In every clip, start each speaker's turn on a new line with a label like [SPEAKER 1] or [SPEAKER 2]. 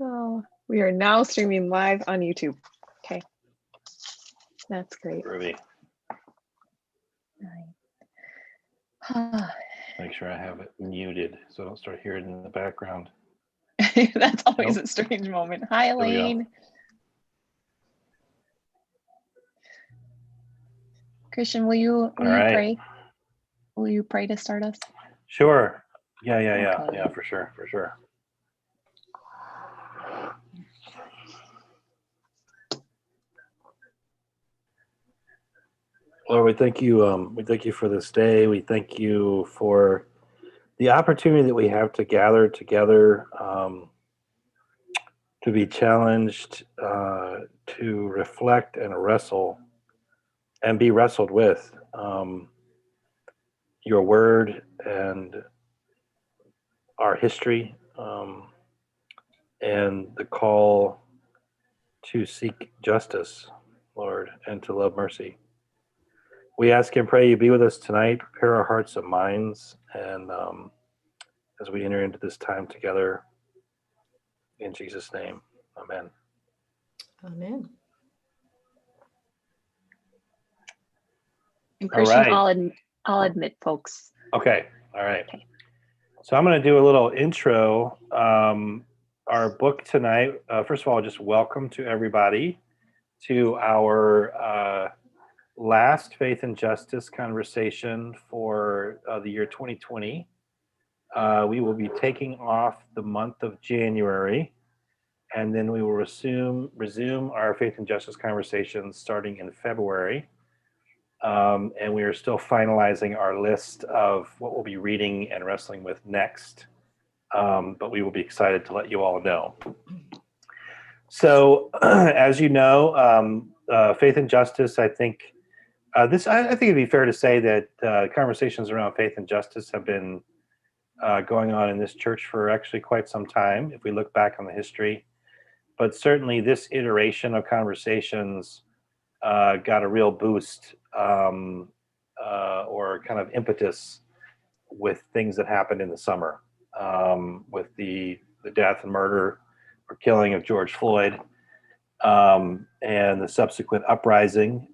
[SPEAKER 1] Oh, we are now streaming live on YouTube. Okay, that's great.
[SPEAKER 2] Ruby,
[SPEAKER 1] Nice.
[SPEAKER 2] make sure I have it muted so I don't start hearing it in the background.
[SPEAKER 1] That's always a strange moment. Hi, Elaine. Christian, will you pray? Will you pray to start us?
[SPEAKER 2] Sure. Yeah, for sure. Lord, we thank you. We thank you for this day. We thank you for the opportunity that we have to gather together, to be challenged, to reflect and wrestle, and be wrestled with your word and our history, and the call to seek justice, Lord, and to love mercy. We ask and pray you be with us tonight, prepare our hearts and minds, and as we enter into this time together, in Jesus' name, amen.
[SPEAKER 3] Amen.
[SPEAKER 1] And Christian,
[SPEAKER 2] All right.
[SPEAKER 1] I'll admit folks.
[SPEAKER 2] Okay, all right. Okay. So I'm going to do a little intro. Our book tonight, first of all, just welcome to everybody to our last Faith and Justice conversation for the year 2020. We will be taking off the month of January, and then we will resume our Faith and Justice conversations starting in February. And we are still finalizing our list of what we'll be reading and wrestling with next. But we will be excited to let you all know. So, as you know, Faith and Justice, I think I think it'd be fair to say that conversations around faith and justice have been going on in this church for actually quite some time, if we look back on the history. But certainly this iteration of conversations got a real boost or kind of impetus with things that happened in the summer, with the death and murder or killing of George Floyd, and the subsequent uprising.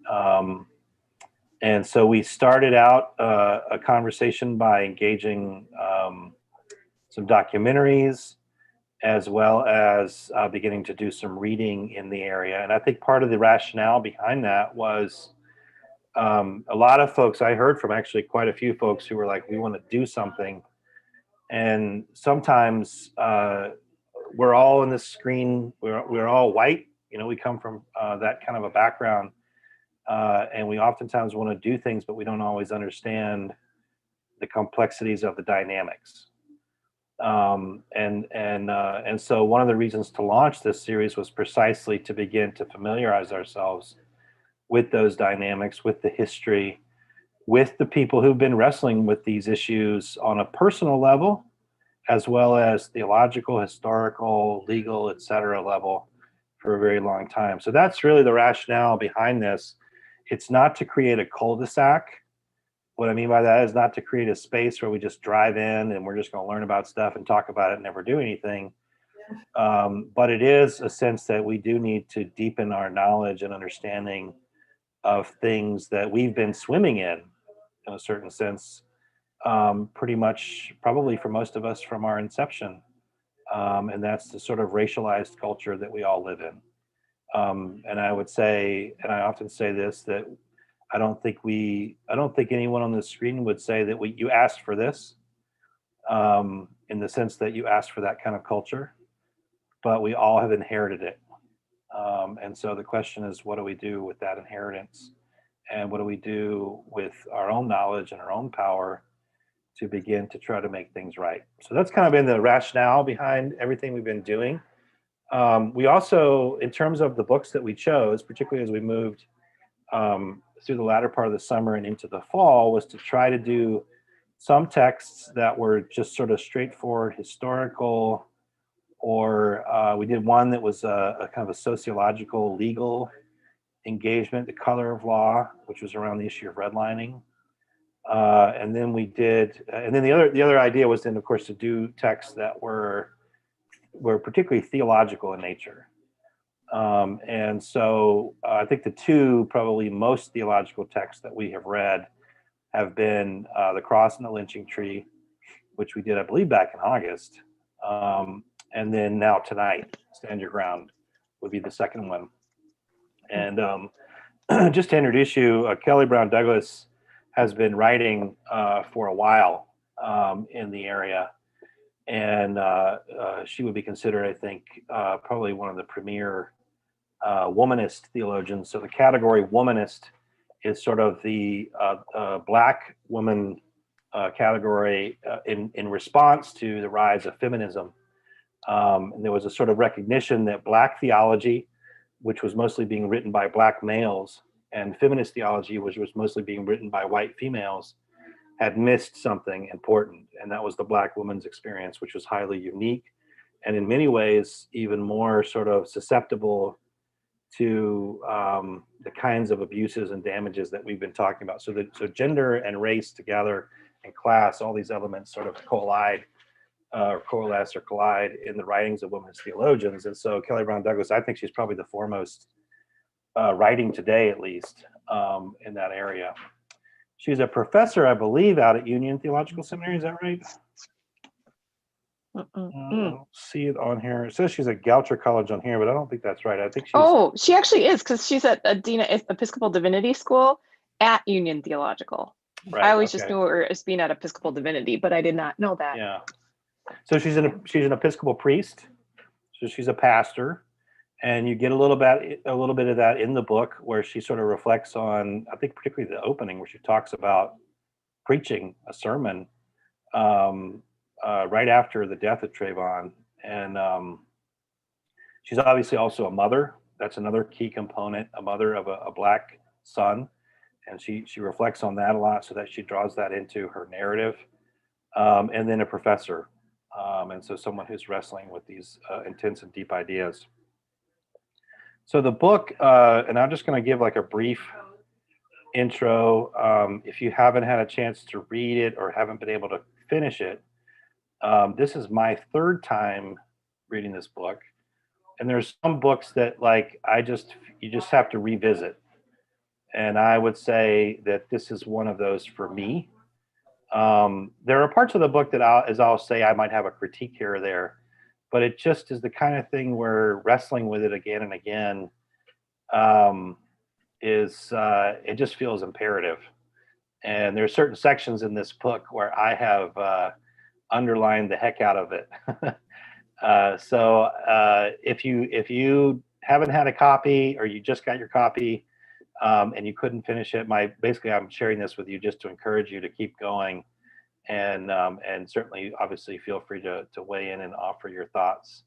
[SPEAKER 2] And so we started out a conversation by engaging some documentaries, as well as beginning to do some reading in the area. And I think part of the rationale behind that was a lot of folks, I heard from actually quite a few folks who were like, we want to do something. And sometimes we're all in this screen, we're all white, we come from that kind of a background. And we oftentimes want to do things, but we don't always understand the complexities of the dynamics. And so one of the reasons to launch this series was precisely to begin to familiarize ourselves with those dynamics, with the history, with the people who've been wrestling with these issues on a personal level, as well as theological, historical, legal, etc. level for a very long time. So that's really the rationale behind this. It's not to create a cul-de-sac. What I mean by that is not to create a space where we just drive in and we're just going to learn about stuff and talk about it and never do anything. But it is a sense that we do need to deepen our knowledge and understanding of things that we've been swimming in a certain sense, pretty much probably for most of us from our inception. And that's the sort of racialized culture that we all live in. And I would say, and I often say this, that I don't think anyone on the screen would say that you asked for this, in the sense that you asked for that kind of culture, but we all have inherited it. And so the question is, what do we do with that inheritance? And what do we do with our own knowledge and our own power to begin to try to make things right? So that's kind of been the rationale behind everything we've been doing. We also, in terms of the books that we chose, particularly as we moved through the latter part of the summer and into the fall, was to try to do some texts that were just sort of straightforward historical, or we did one that was a kind of a sociological, legal engagement, The Color of Law, which was around the issue of redlining. And then the other idea was then, of course, to do texts that were were particularly theological in nature. And so I think the two probably most theological texts that we have read have been The Cross and the Lynching Tree, which we did, I believe, back in August. And then now tonight, Stand Your Ground would be the second one. And just to introduce you, Kelly Brown Douglas has been writing for a while in the area. And she would be considered, I think, probably one of the premier womanist theologians. So the category womanist is sort of the Black woman category in response to the rise of feminism. And there was a sort of recognition that Black theology, which was mostly being written by Black males, and feminist theology, which was mostly being written by white females, had missed something important. And that was the Black woman's experience, which was highly unique and in many ways even more sort of susceptible to the kinds of abuses and damages that we've been talking about. So gender and race together and class, all these elements sort of collide or coalesce or collide in the writings of women's theologians. And so Kelly Brown Douglas, I think she's probably the foremost writing today, at least, in that area. She's a professor, I believe, out at Union Theological Seminary. Is that right? See it on here. It says she's at Goucher College on here, but I don't think that's right. I think she's.
[SPEAKER 1] Oh, she actually is, because she's at Adena Episcopal Divinity School at Union Theological.
[SPEAKER 2] Right,
[SPEAKER 1] I always just knew her as being at Episcopal Divinity, but I did not know that.
[SPEAKER 2] Yeah. So she's an Episcopal priest. So she's a pastor, and you get a little bit of that in the book, where she sort of reflects on, I think, particularly the opening, where she talks about preaching a sermon right after the death of Trayvon. And she's obviously also a mother. That's another key component, a mother of a Black son. And she reflects on that a lot, so that she draws that into her narrative. And then a professor. And so someone who's wrestling with these intense and deep ideas. So the book, and I'm just going to give like a brief intro. If you haven't had a chance to read it or haven't been able to finish it, this is my third time reading this book. And there's some books that you just have to revisit. And I would say that this is one of those for me. There are parts of the book that I'll say I might have a critique here or there, but it just is the kind of thing where wrestling with it again and again it just feels imperative. And there are certain sections in this book where I have underlined the heck out of it. So if you haven't had a copy, or you just got your copy and you couldn't finish it, basically I'm sharing this with you just to encourage you to keep going, and certainly obviously feel free to weigh in and offer your thoughts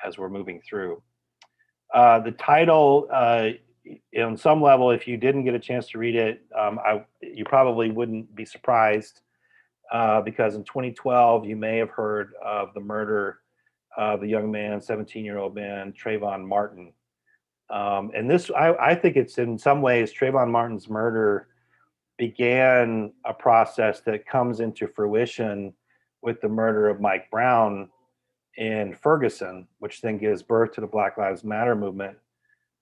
[SPEAKER 2] as we're moving through. The title, on some level, if you didn't get a chance to read it, you probably wouldn't be surprised, because in 2012 you may have heard of the murder of the young man, 17-year-old man, Trayvon Martin. And this, I think it's in some ways, Trayvon Martin's murder began a process that comes into fruition with the murder of Mike Brown in Ferguson, which then gives birth to the Black Lives Matter movement.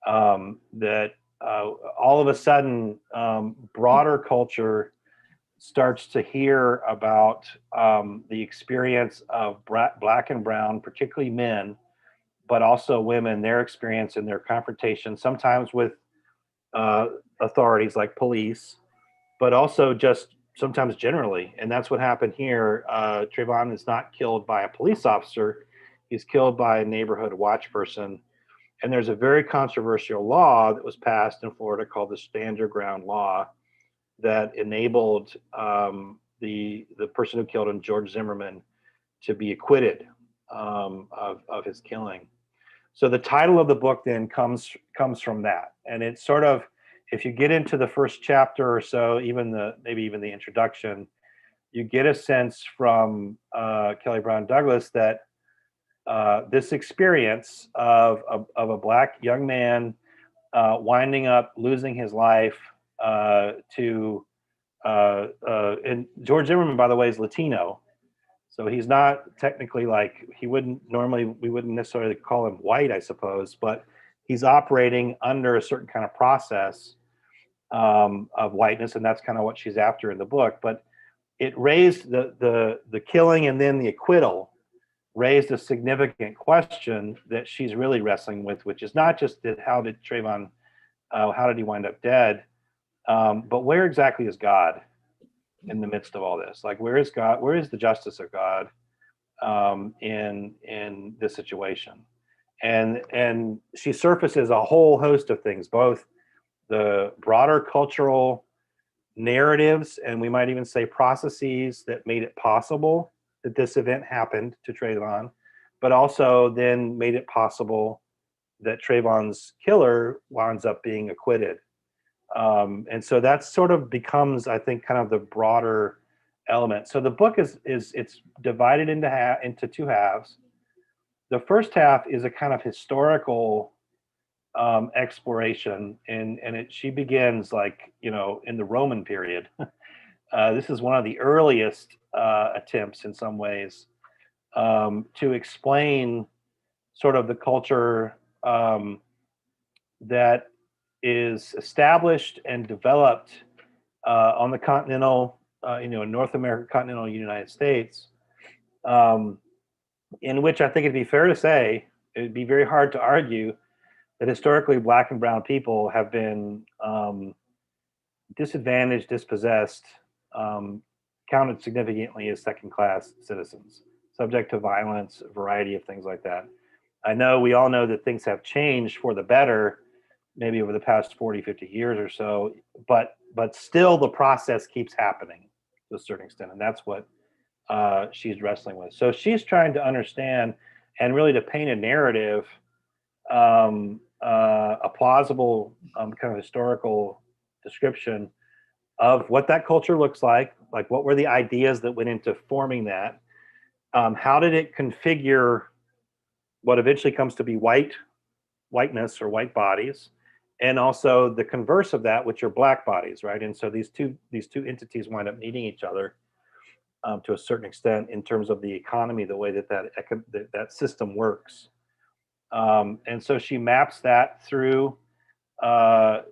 [SPEAKER 2] That all of a sudden, broader culture starts to hear about the experience of Black and brown, particularly men, but also women, their experience and their confrontation, sometimes with authorities like police, but also just sometimes generally. And that's what happened here. Trayvon is not killed by a police officer. He's killed by a neighborhood watch person. And there's a very controversial law that was passed in Florida called the Stand Your Ground law that enabled the person who killed him, George Zimmerman, to be acquitted of his killing. So the title of the book then comes from that. And it's sort of, if you get into the first chapter or so, maybe even the introduction, you get a sense from Kelly Brown Douglas that this experience of a Black young man winding up losing his life and George Zimmerman, by the way, is Latino. So he's not technically like, we wouldn't necessarily call him white, I suppose, but he's operating under a certain kind of process of whiteness, and that's kind of what she's after in the book. But it raised the killing and then the acquittal raised a significant question that she's really wrestling with, which is not just how did Trayvon, how did he wind up dead, but where exactly is God in the midst of all this? Like, where is God? Where is the justice of God in this situation? And she surfaces a whole host of things, both the broader cultural narratives, and we might even say processes that made it possible that this event happened to Trayvon, but also then made it possible that Trayvon's killer winds up being acquitted. And so that sort of becomes, I think, kind of the broader element. So the book is it's divided into two halves. The first half is a kind of historical exploration, and she begins like, in the Roman period. This is one of the earliest attempts in some ways to explain sort of the culture that is established and developed on the continental, North America, continental United States, in which I think it'd be fair to say, it'd be very hard to argue that historically Black and brown people have been disadvantaged, dispossessed, counted significantly as second-class citizens, subject to violence, a variety of things like that. I know we all know that things have changed for the better, maybe over the past 40, 50 years or so, but still the process keeps happening to a certain extent, and that's what she's wrestling with. So she's trying to understand and really to paint a narrative, a plausible kind of historical description of what that culture looks like what were the ideas that went into forming that, how did it configure what eventually comes to be whiteness or white bodies, and also the converse of that, which are Black bodies, right? And so these two entities wind up needing each other to a certain extent in terms of the economy, the way that system works. And so she maps that through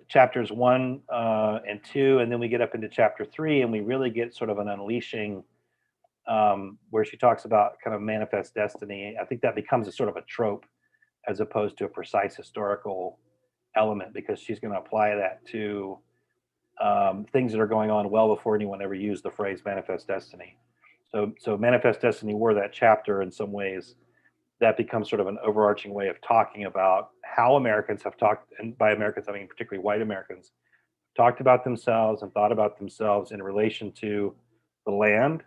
[SPEAKER 2] chapters 1 and 2, and then we get up into chapter 3, and we really get sort of an unleashing where she talks about kind of manifest destiny. I think that becomes a sort of a trope as opposed to a precise historical element, because she's going to apply that to things that are going on well before anyone ever used the phrase manifest destiny. So manifest destiny were that chapter in some ways that becomes sort of an overarching way of talking about how Americans have talked, and by Americans I mean particularly white Americans, talked about themselves and thought about themselves in relation to the land,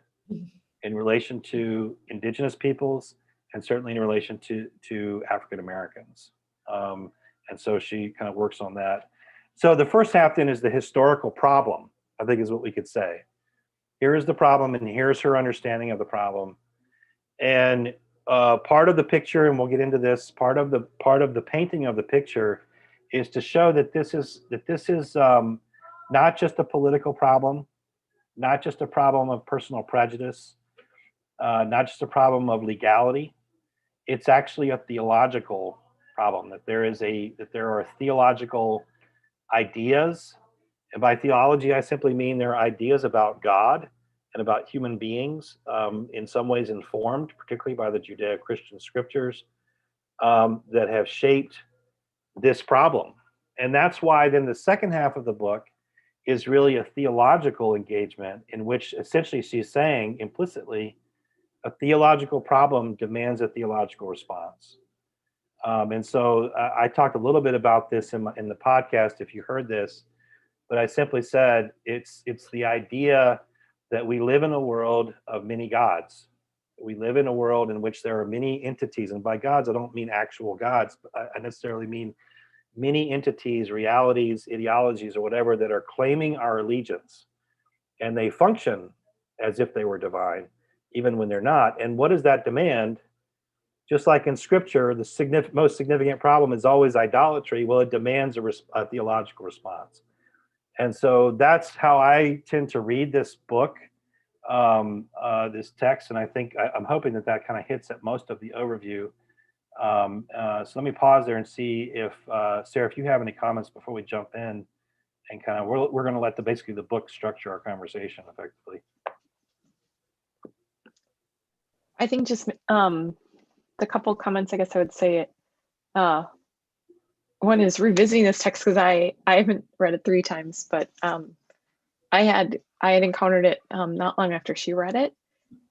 [SPEAKER 2] in relation to indigenous peoples, and certainly in relation to African Americans. And so she kind of works on that. So the first half then is the historical problem, I think is what we could say. Here is the problem, and here's her understanding of the problem. And part of the picture, and we'll get into this, part of the painting of the picture is to show that this is not just a political problem, not just a problem of personal prejudice, not just a problem of legality. It's actually a theological problem, that there are theological ideas. And by theology, I simply mean there are ideas about God and about human beings, in some ways informed, particularly by the Judeo-Christian scriptures, that have shaped this problem. And that's why then the second half of the book is really a theological engagement, in which essentially she's saying implicitly, a theological problem demands a theological response. And so I talked a little bit about this in the podcast, if you heard this, but I simply said it's the idea that we live in a world of many gods. We live in a world in which there are many entities, and by gods I don't mean actual gods, but I necessarily mean many entities, realities, ideologies, or whatever, that are claiming our allegiance, and they function as if they were divine, even when they're not. And what does that demand? Just like in scripture, the most significant problem is always idolatry. Well, it demands a theological response. And so that's how I tend to read this book. this text, and I'm hoping that kind of hits at most of the overview. So let me pause there and see if Sarah, if you have any comments before we jump in, and kind of we're going to let basically the book structure our conversation effectively.
[SPEAKER 1] I think just the couple comments, I guess I would say, one is revisiting this text because I haven't read it 3 times, but I had encountered it not long after she read it.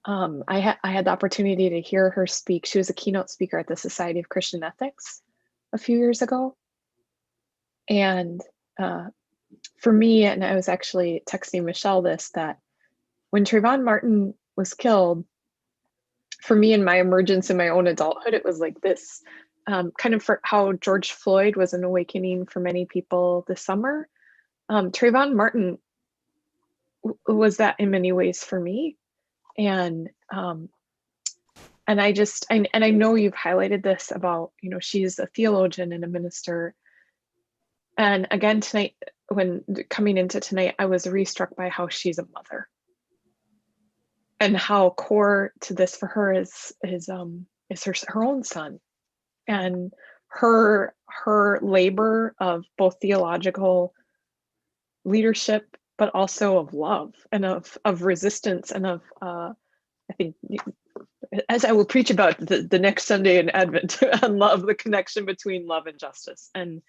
[SPEAKER 1] I had the opportunity to hear her speak. She was a keynote speaker at the Society of Christian Ethics a few years ago. And for me, and I was actually texting Michelle this, that when Trayvon Martin was killed, for me in my emergence in my own adulthood, it was like this, kind of for how George Floyd was an awakening for many people this summer. Trayvon Martin was that in many ways for me. And I just, and I know you've highlighted this about, she's a theologian and a minister. And again, tonight, when coming into tonight, I was re-struck by how she's a mother. And how core to this for her is her own son, and her labor of both theological leadership, but also of love and of resistance and of I think, as I will preach about the next Sunday in Advent on love, the connection between love and justice. And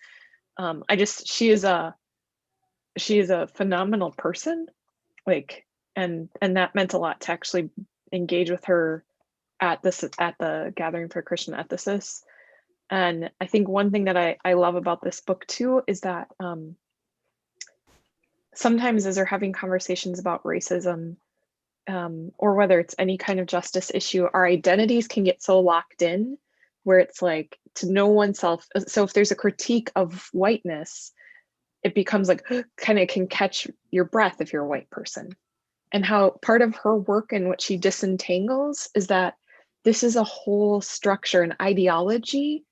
[SPEAKER 1] she is a phenomenal person, like. And that meant a lot to actually engage with her at the Gathering for Christian Ethicists. And I think one thing that I love about this book too is that sometimes as they're having conversations about racism, or whether it's any kind of justice issue, our identities can get so locked in where it's like to know oneself. So if there's a critique of whiteness, it becomes like kind of can catch your breath if you're a white person. And how part of her work and what she disentangles is that this is a whole structure and ideology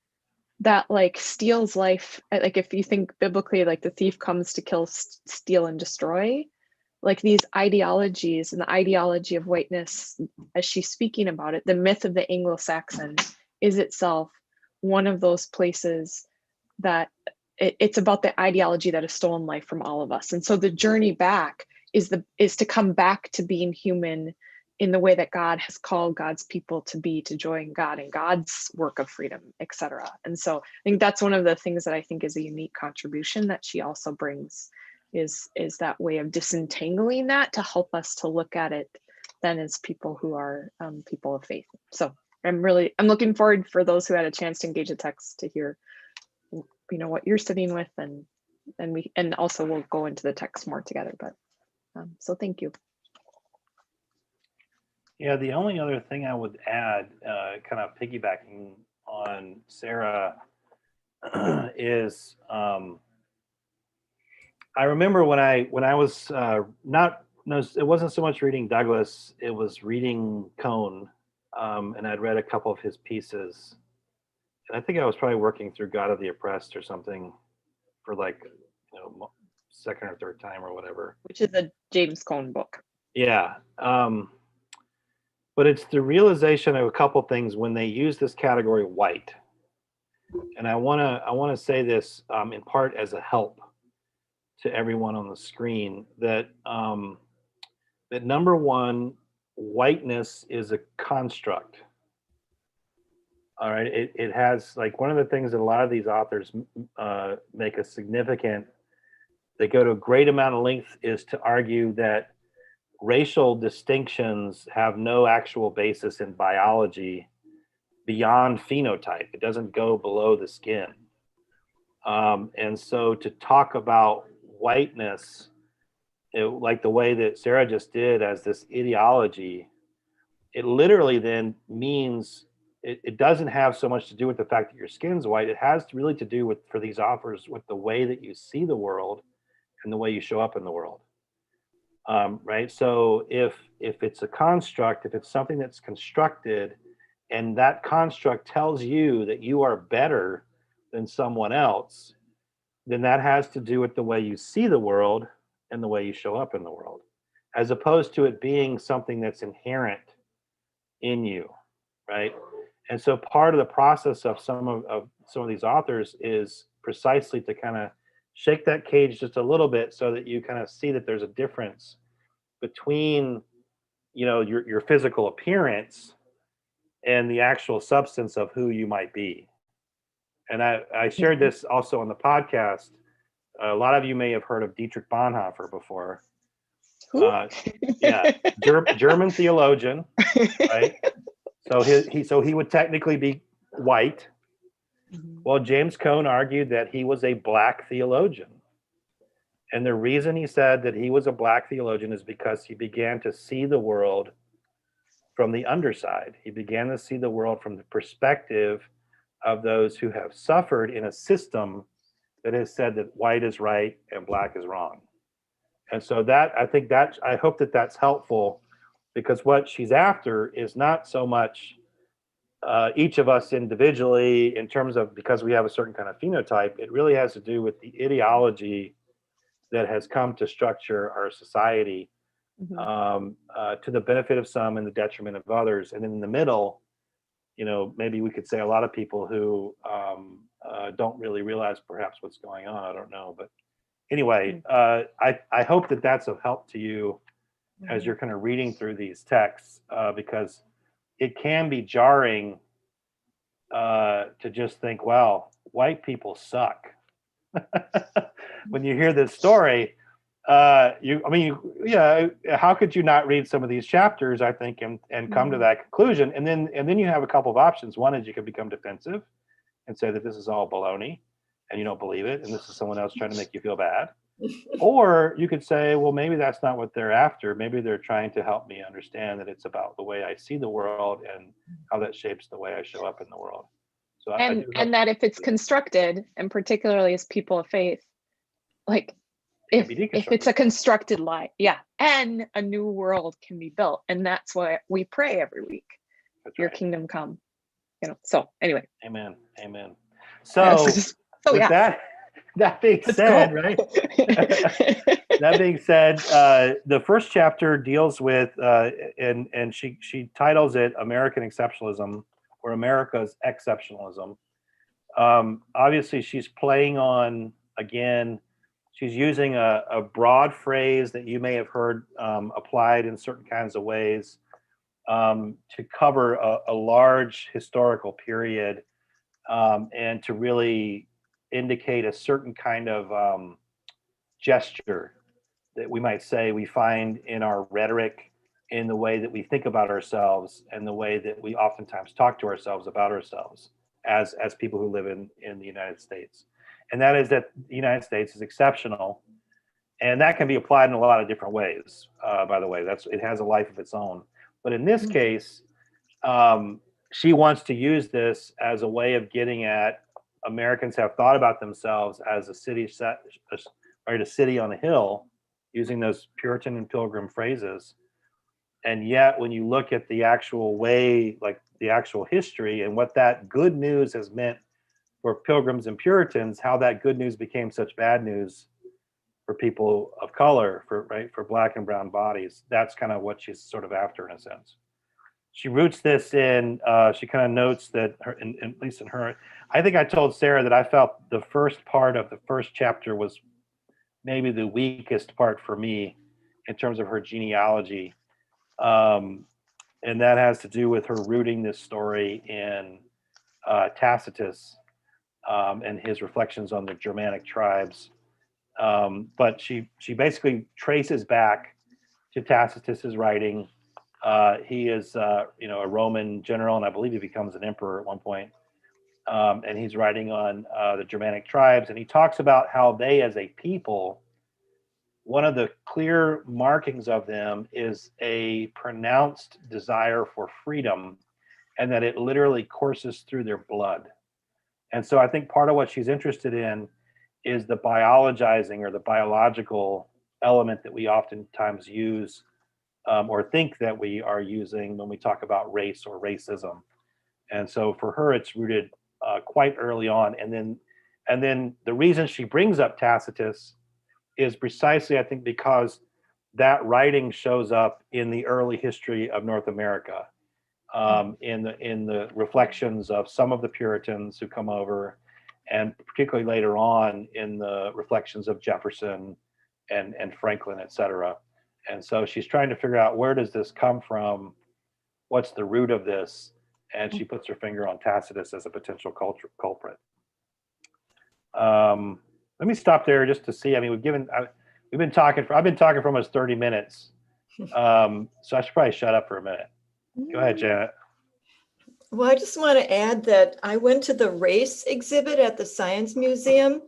[SPEAKER 1] that like steals life. Like if you think biblically, like the thief comes to kill, steal, and destroy, like these ideologies and the ideology of whiteness, as she's speaking about it, the myth of the Anglo-Saxon is itself one of those places that it's about the ideology that has stolen life from all of us. And so the journey back is to come back to being human in the way that God has called God's people to be, to join God and God's work of freedom, etc. And so I think that's one of the things that I think is a unique contribution that she also brings, is that way of disentangling that to help us to look at it then as people who are people of faith. So I'm looking forward for those who had a chance to engage the text to hear, what you're sitting with, and also we'll go into the text more together. But so thank you.
[SPEAKER 2] Yeah, the only other thing I would add, kind of piggybacking on Sarah, is I remember when I was it wasn't so much reading Douglas, it was reading Cone, and I'd read a couple of his pieces, and I think I was probably working through God of the Oppressed or something for second or third time or whatever.
[SPEAKER 1] Which is a James Cone book.
[SPEAKER 2] Yeah. But it's the realization of a couple things when they use this category white. And I want to say this in part as a help to everyone on the screen, that that number one, whiteness is a construct. All right. It has, like, one of the things that a lot of these authors make a significant, they go to a great amount of length, is to argue that racial distinctions have no actual basis in biology beyond phenotype. It doesn't go below the skin. And so to talk about whiteness, like the way that Sarah just did, as this ideology, it literally then means it doesn't have so much to do with the fact that your skin's white. It has really to do with, for these authors, with the way that you see the world and the way you show up in the world. Right? So if it's a construct, if it's something that's constructed, and that construct tells you that you are better than someone else, then that has to do with the way you see the world and the way you show up in the world. as opposed to it being something that's inherent in you, right? And so part of the process of some of these authors is precisely to kind of shake that cage just a little bit so that you kind of see that there's a difference between, your physical appearance and the actual substance of who you might be. And I shared this also on the podcast. A lot of you may have heard of Dietrich Bonhoeffer before.
[SPEAKER 1] Who?
[SPEAKER 2] Yeah, German theologian, right? So he would technically be white. Well, James Cone argued that he was a black theologian. And the reason he said that he was a black theologian is because he began to see the world from the underside. He began to see the world from the perspective of those who have suffered in a system that has said that white is right and black is wrong. And so I hope that that's helpful, because what she's after is not so much each of us individually in terms of because we have a certain kind of phenotype. It really has to do with the ideology that has come to structure our society to the benefit of some and the detriment of others. And in the middle, maybe we could say a lot of people who don't really realize perhaps what's going on. I don't know. But anyway, I hope that that's of help to you as you're kind of reading through these texts, because it can be jarring to just think, wow, white people suck. When you hear this story, how could you not read some of these chapters, I think, and come to that conclusion? And then you have a couple of options. One is you can become defensive and say that this is all baloney and you don't believe it, and this is someone else trying to make you feel bad. Or you could say, well, maybe that's not what they're after. Maybe they're trying to help me understand that it's about the way I see the world and how that shapes the way I show up in the world. So
[SPEAKER 1] and that if it's constructed, and particularly as people of faith, like if it's a constructed lie, and a new world can be built, and that's why we pray every week. That's your kingdom come. So anyway.
[SPEAKER 2] Amen. So with that being said, right? That being said, the first chapter deals with and she titles it American Exceptionalism, or America's Exceptionalism. Obviously, she's playing on, again, she's using a broad phrase that you may have heard applied in certain kinds of ways to cover a large historical period and to really indicate a certain kind of gesture that we might say we find in our rhetoric, in the way that we think about ourselves, and the way that we oftentimes talk to ourselves about ourselves as people who live in the United States. And that is that the United States is exceptional. And that can be applied in a lot of different ways, by the way. It has a life of its own. But in this case, she wants to use this as a way of getting at Americans have thought about themselves as a city on a hill, using those Puritan and Pilgrim phrases. And yet, when you look at the actual way, like the actual history and what that good news has meant for Pilgrims and Puritans, how that good news became such bad news for people of color, for black and brown bodies, that's kind of what she's sort of after, in a sense. She roots this in, she kind of notes that, at least in her, I think I told Sarah that I felt the first part of the first chapter was maybe the weakest part for me in terms of her genealogy. And that has to do with her rooting this story in Tacitus and his reflections on the Germanic tribes. But she basically traces back to Tacitus's writing. He is, a Roman general, and I believe he becomes an emperor at one point. And he's writing on the Germanic tribes, and he talks about how they, as a people, one of the clear markings of them is a pronounced desire for freedom, and that it literally courses through their blood. And so I think part of what she's interested in is the biologizing or the biological element that we oftentimes use or think that we are using when we talk about race or racism. And so for her, it's rooted quite early on. And then the reason she brings up Tacitus is precisely, I think, because that writing shows up in the early history of North America, in the reflections of some of the Puritans who come over, and particularly later on in the reflections of Jefferson and Franklin, et cetera. And so she's trying to figure out, where does this come from? What's the root of this? And she puts her finger on Tacitus as a potential culprit. Let me stop there just to see. I mean, I've been talking for almost 30 minutes. So I should probably shut up for a minute. Go ahead, Janet.
[SPEAKER 3] Well, I just want to add that I went to the race exhibit at the Science Museum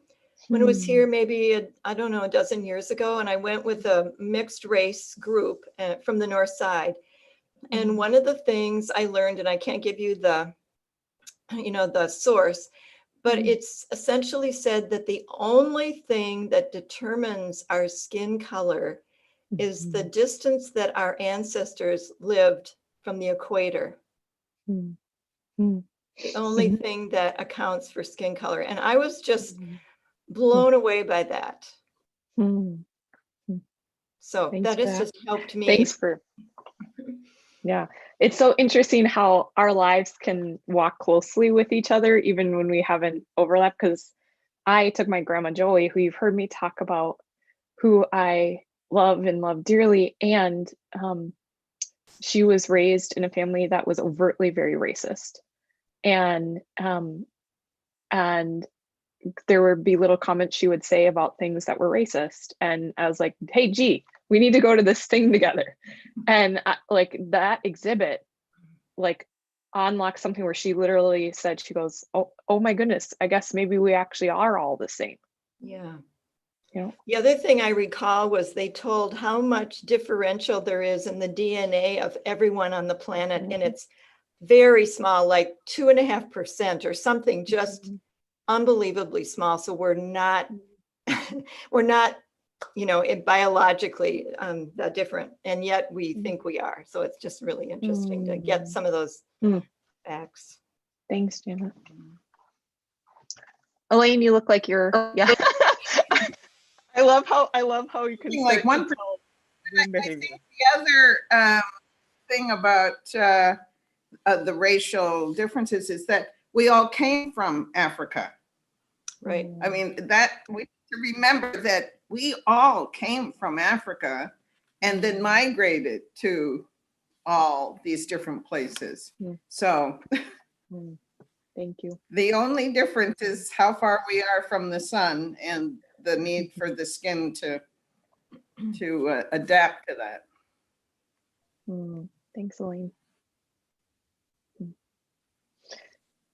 [SPEAKER 3] when it was here, maybe, I don't know, a dozen years ago. And I went with a mixed race group from the North Side. And one of the things I learned, and I can't give you the source, but it's essentially said that the only thing that determines our skin color is the distance that our ancestors lived from the equator. The only thing that accounts for skin color. And I was just blown away by that. So
[SPEAKER 1] Thanks
[SPEAKER 3] that has just helped me.
[SPEAKER 1] Thanks for, yeah. It's so interesting how our lives can walk closely with each other, even when we haven't overlapped. Because I took my grandma Joey, who you've heard me talk about, who I love and love dearly. And she was raised in a family that was overtly very racist. And there would be little comments she would say about things that were racist. And I was like, hey, G, we need to go to this thing together. And like that exhibit, like unlocked something where she literally said, she goes, oh my goodness, I guess maybe we actually are all the same.
[SPEAKER 3] Yeah.
[SPEAKER 1] You know?
[SPEAKER 3] The other thing I recall was they told how much differential there is in the DNA of everyone on the planet. And it's very small, like 2.5% or something, just unbelievably small. So we're not biologically that different, and yet we think we are. So it's just really interesting to get some of those facts.
[SPEAKER 1] Thanks, Janet. Elaine, you look like you're I love how you can
[SPEAKER 4] like one. I think the other thing about the racial differences is that we all came from Africa.
[SPEAKER 3] Right.
[SPEAKER 4] I mean, that we need to remember that we all came from Africa and then migrated to all these different places. So
[SPEAKER 1] thank you.
[SPEAKER 4] The only difference is how far we are from the sun and the need for the skin to adapt to that.
[SPEAKER 1] Thanks, Elaine.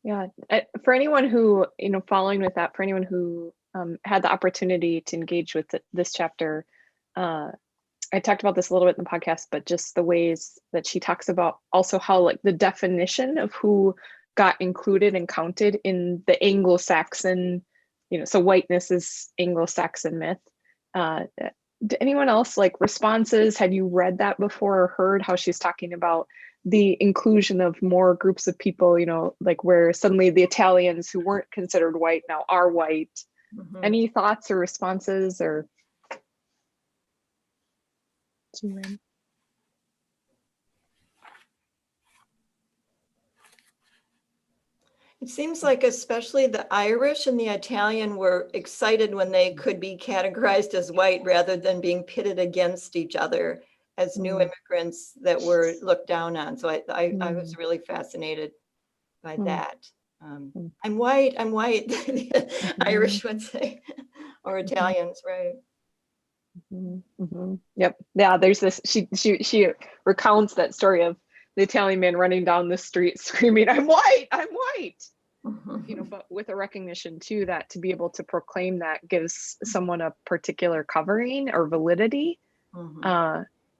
[SPEAKER 1] Yeah, for anyone who, following with that, for anyone who had the opportunity to engage with this chapter, I talked about this a little bit in the podcast, but just the ways that she talks about also how like the definition of who got included and counted in the Anglo-Saxon, so whiteness is Anglo-Saxon myth. Did anyone else like responses? Had you read that before or heard how she's talking about the inclusion of more groups of people, like where suddenly the Italians who weren't considered white now are white? Any thoughts or responses or?
[SPEAKER 3] It seems like especially the Irish and the Italian were excited when they could be categorized as white rather than being pitted against each other as new immigrants that were looked down on. So I was really fascinated by that. I'm white, the Irish would say, or Italians, right?
[SPEAKER 1] Yep. Yeah, there's this, she recounts that story of the Italian man running down the street screaming, I'm white, but with a recognition too that to be able to proclaim that gives someone a particular covering or validity.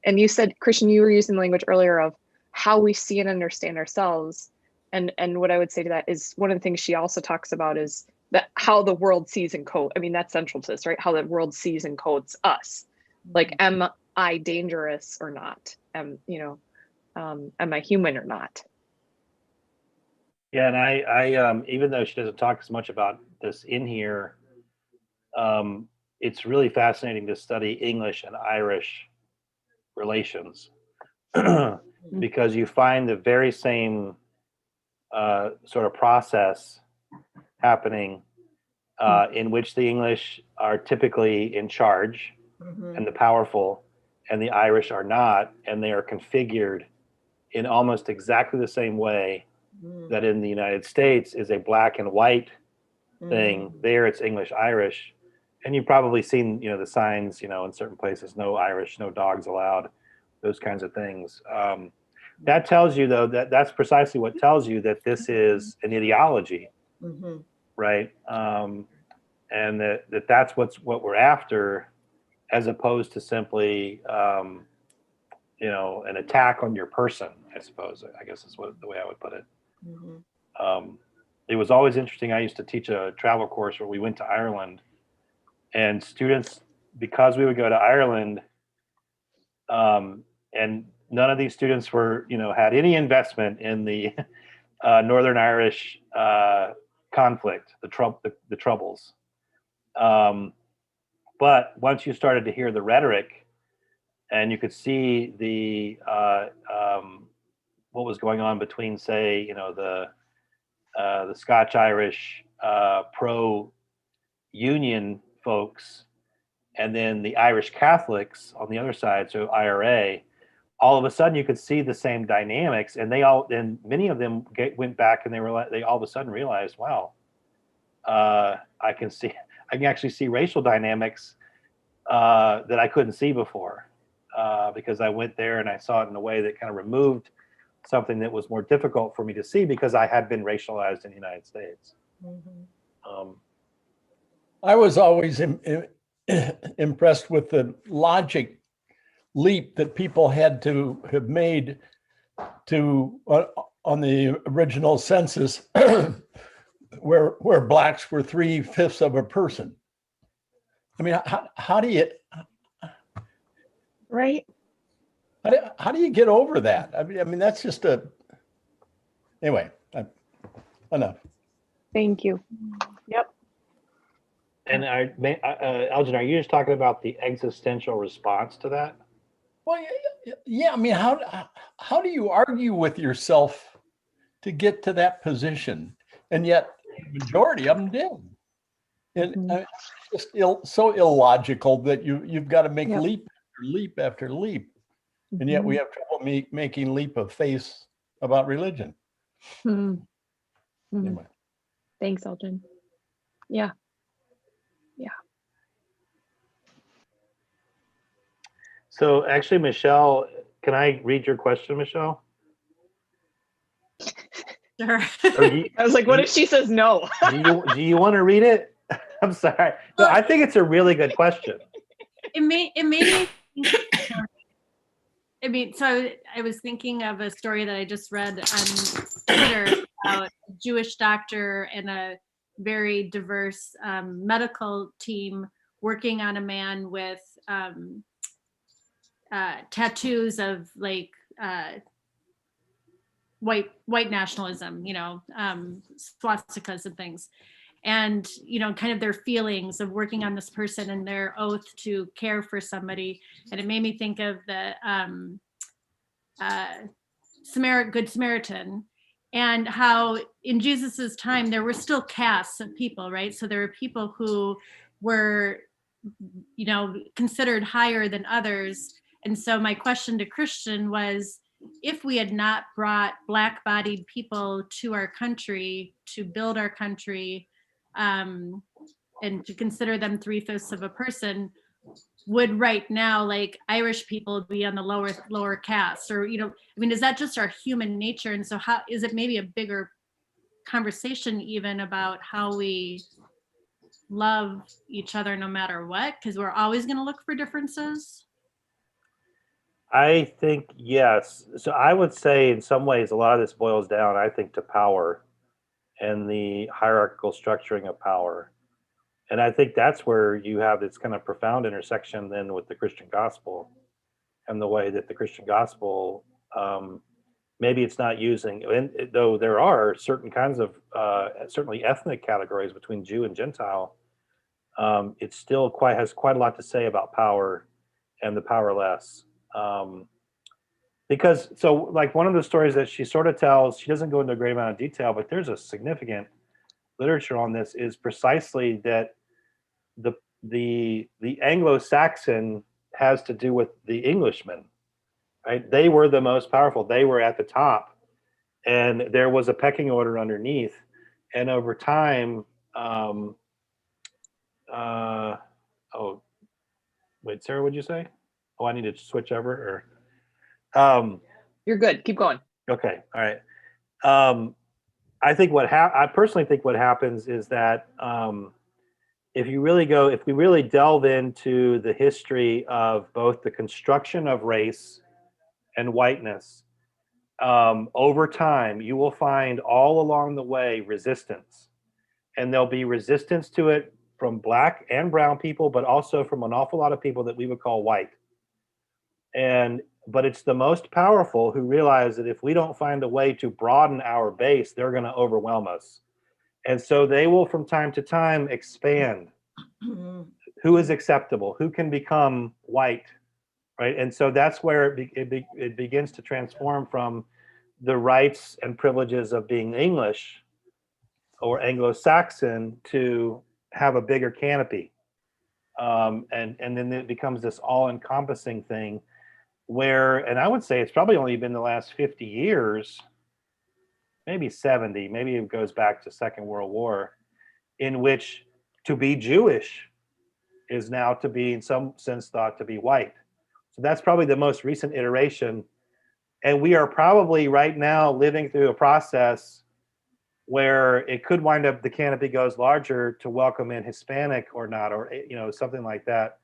[SPEAKER 1] And you said, Christian, you were using the language earlier of how we see and understand ourselves. And what I would say to that is one of the things she also talks about is that how the world sees and code. I mean, that's central to this, right? How the world sees and codes us. Like, am I dangerous or not? Am I human or not?
[SPEAKER 2] Yeah, and I even though she doesn't talk as much about this in here, it's really fascinating to study English and Irish relations because you find the very same sort of process happening in which the English are typically in charge and the powerful, and the Irish are not, and they are configured in almost exactly the same way that in the United States is a black and white thing. There it's English Irish, and you've probably seen the signs in certain places, no Irish, no dogs allowed, those kinds of things. That tells you though that's precisely what tells you that this is an ideology, right? And that's what we're after, as opposed to simply an attack on your person, I suppose. I guess is the way I would put it. It was always interesting. I used to teach a travel course where we went to Ireland, and students, because we would go to Ireland, and none of these students had any investment in the Northern Irish conflict, the Troubles. But once you started to hear the rhetoric, and you could see the what was going on between, say, the Scotch-Irish pro-union folks, and then the Irish Catholics on the other side, so IRA. All of a sudden, you could see the same dynamics, and many of them went back, and they all of a sudden realized, wow, I can actually see racial dynamics that I couldn't see before, because I went there and I saw it in a way that kind of removed something that was more difficult for me to see because I had been racialized in the United States.
[SPEAKER 5] I was always impressed with the logic leap that people had to have made on the original census where blacks were 3/5 of a person. I mean, how do you,
[SPEAKER 1] Right.
[SPEAKER 5] how do you get over that? I mean, that's just anyway, enough.
[SPEAKER 1] Thank you. Yep.
[SPEAKER 2] And Elgin, are you just talking about the existential response to that?
[SPEAKER 5] Well, yeah. I mean, how do you argue with yourself to get to that position? And yet, the majority of them did. And it's just so illogical that you've got to make leap after leap after leap, and yet we have trouble making leap of faith about religion. Anyway.
[SPEAKER 1] Thanks, Elgin. Yeah.
[SPEAKER 2] So actually, Michelle, can I read your question, Michelle?
[SPEAKER 6] Sure.
[SPEAKER 1] I was like, what if she says no?
[SPEAKER 2] do you want to read it? I'm sorry. No, I think it's a really good question.
[SPEAKER 6] It made me so I was thinking of a story that I just read on Twitter about a Jewish doctor and a very diverse medical team working on a man with tattoos of like white nationalism, swastikas and things. And, kind of their feelings of working on this person and their oath to care for somebody. And it made me think of the Good Samaritan, and how in Jesus's time, there were still castes of people, right? So there were people who were, considered higher than others. And so my question to Christian was, if we had not brought Black-bodied people to our country to build our country, and to consider them 3/5 of a person, would right now like Irish people be on the lower caste, or is that just our human nature? And so how is it maybe a bigger conversation even about how we love each other no matter what, because we're always going to look for differences?
[SPEAKER 2] I think yes. So I would say in some ways a lot of this boils down, I think, to power and the hierarchical structuring of power. And I think that's where you have this kind of profound intersection then with the Christian gospel, and the way that the Christian gospel, maybe it's not using, though there are certain kinds of, certainly ethnic categories between Jew and Gentile, it still has quite a lot to say about power and the powerless. Because so like one of the stories that she sort of tells, she doesn't go into a great amount of detail, but there's a significant literature on this, is precisely that the Anglo-Saxon has to do with the Englishmen, right? They were the most powerful. They were at the top, and there was a pecking order underneath. And over time, oh, wait, Sarah, what'd you say? Oh, I need to switch over, or
[SPEAKER 1] You're good. Keep going.
[SPEAKER 2] okay, all right. I think I personally think what happens is that if we really delve into the history of both the construction of race and whiteness, over time, you will find all along the way resistance. And there'll be resistance to it from Black and brown people, but also from an awful lot of people that we would call white. But it's the most powerful who realize that if we don't find a way to broaden our base, they're going to overwhelm us. And so they will, from time to time, expand who is acceptable, who can become white, right? And so that's where it begins to transform from the rights and privileges of being English or Anglo-Saxon to have a bigger canopy. And then it becomes this all-encompassing thing where, and I would say it's probably only been the last 50 years, maybe 70, maybe it goes back to Second World War, in which to be Jewish is now to be, in some sense, thought to be white. So that's probably the most recent iteration. And we are probably right now living through a process where it could wind up the canopy goes larger to welcome in Hispanic or not, or something like that.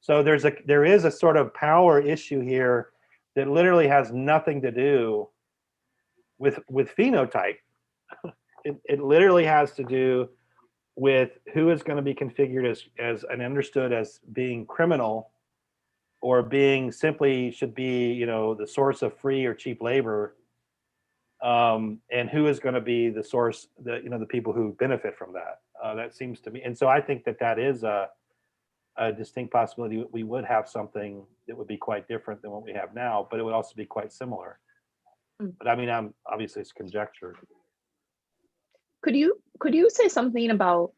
[SPEAKER 2] So there is a sort of power issue here that literally has nothing to do with phenotype. It literally has to do with who is going to be configured as and understood as being criminal, or being simply should be the source of free or cheap labor, and who is going to be the source, the people who benefit from that. That seems to me, and so I think that is a distinct possibility. We would have something that would be quite different than what we have now, but it would also be quite similar. But I mean, obviously it's conjecture.
[SPEAKER 1] Could you say something about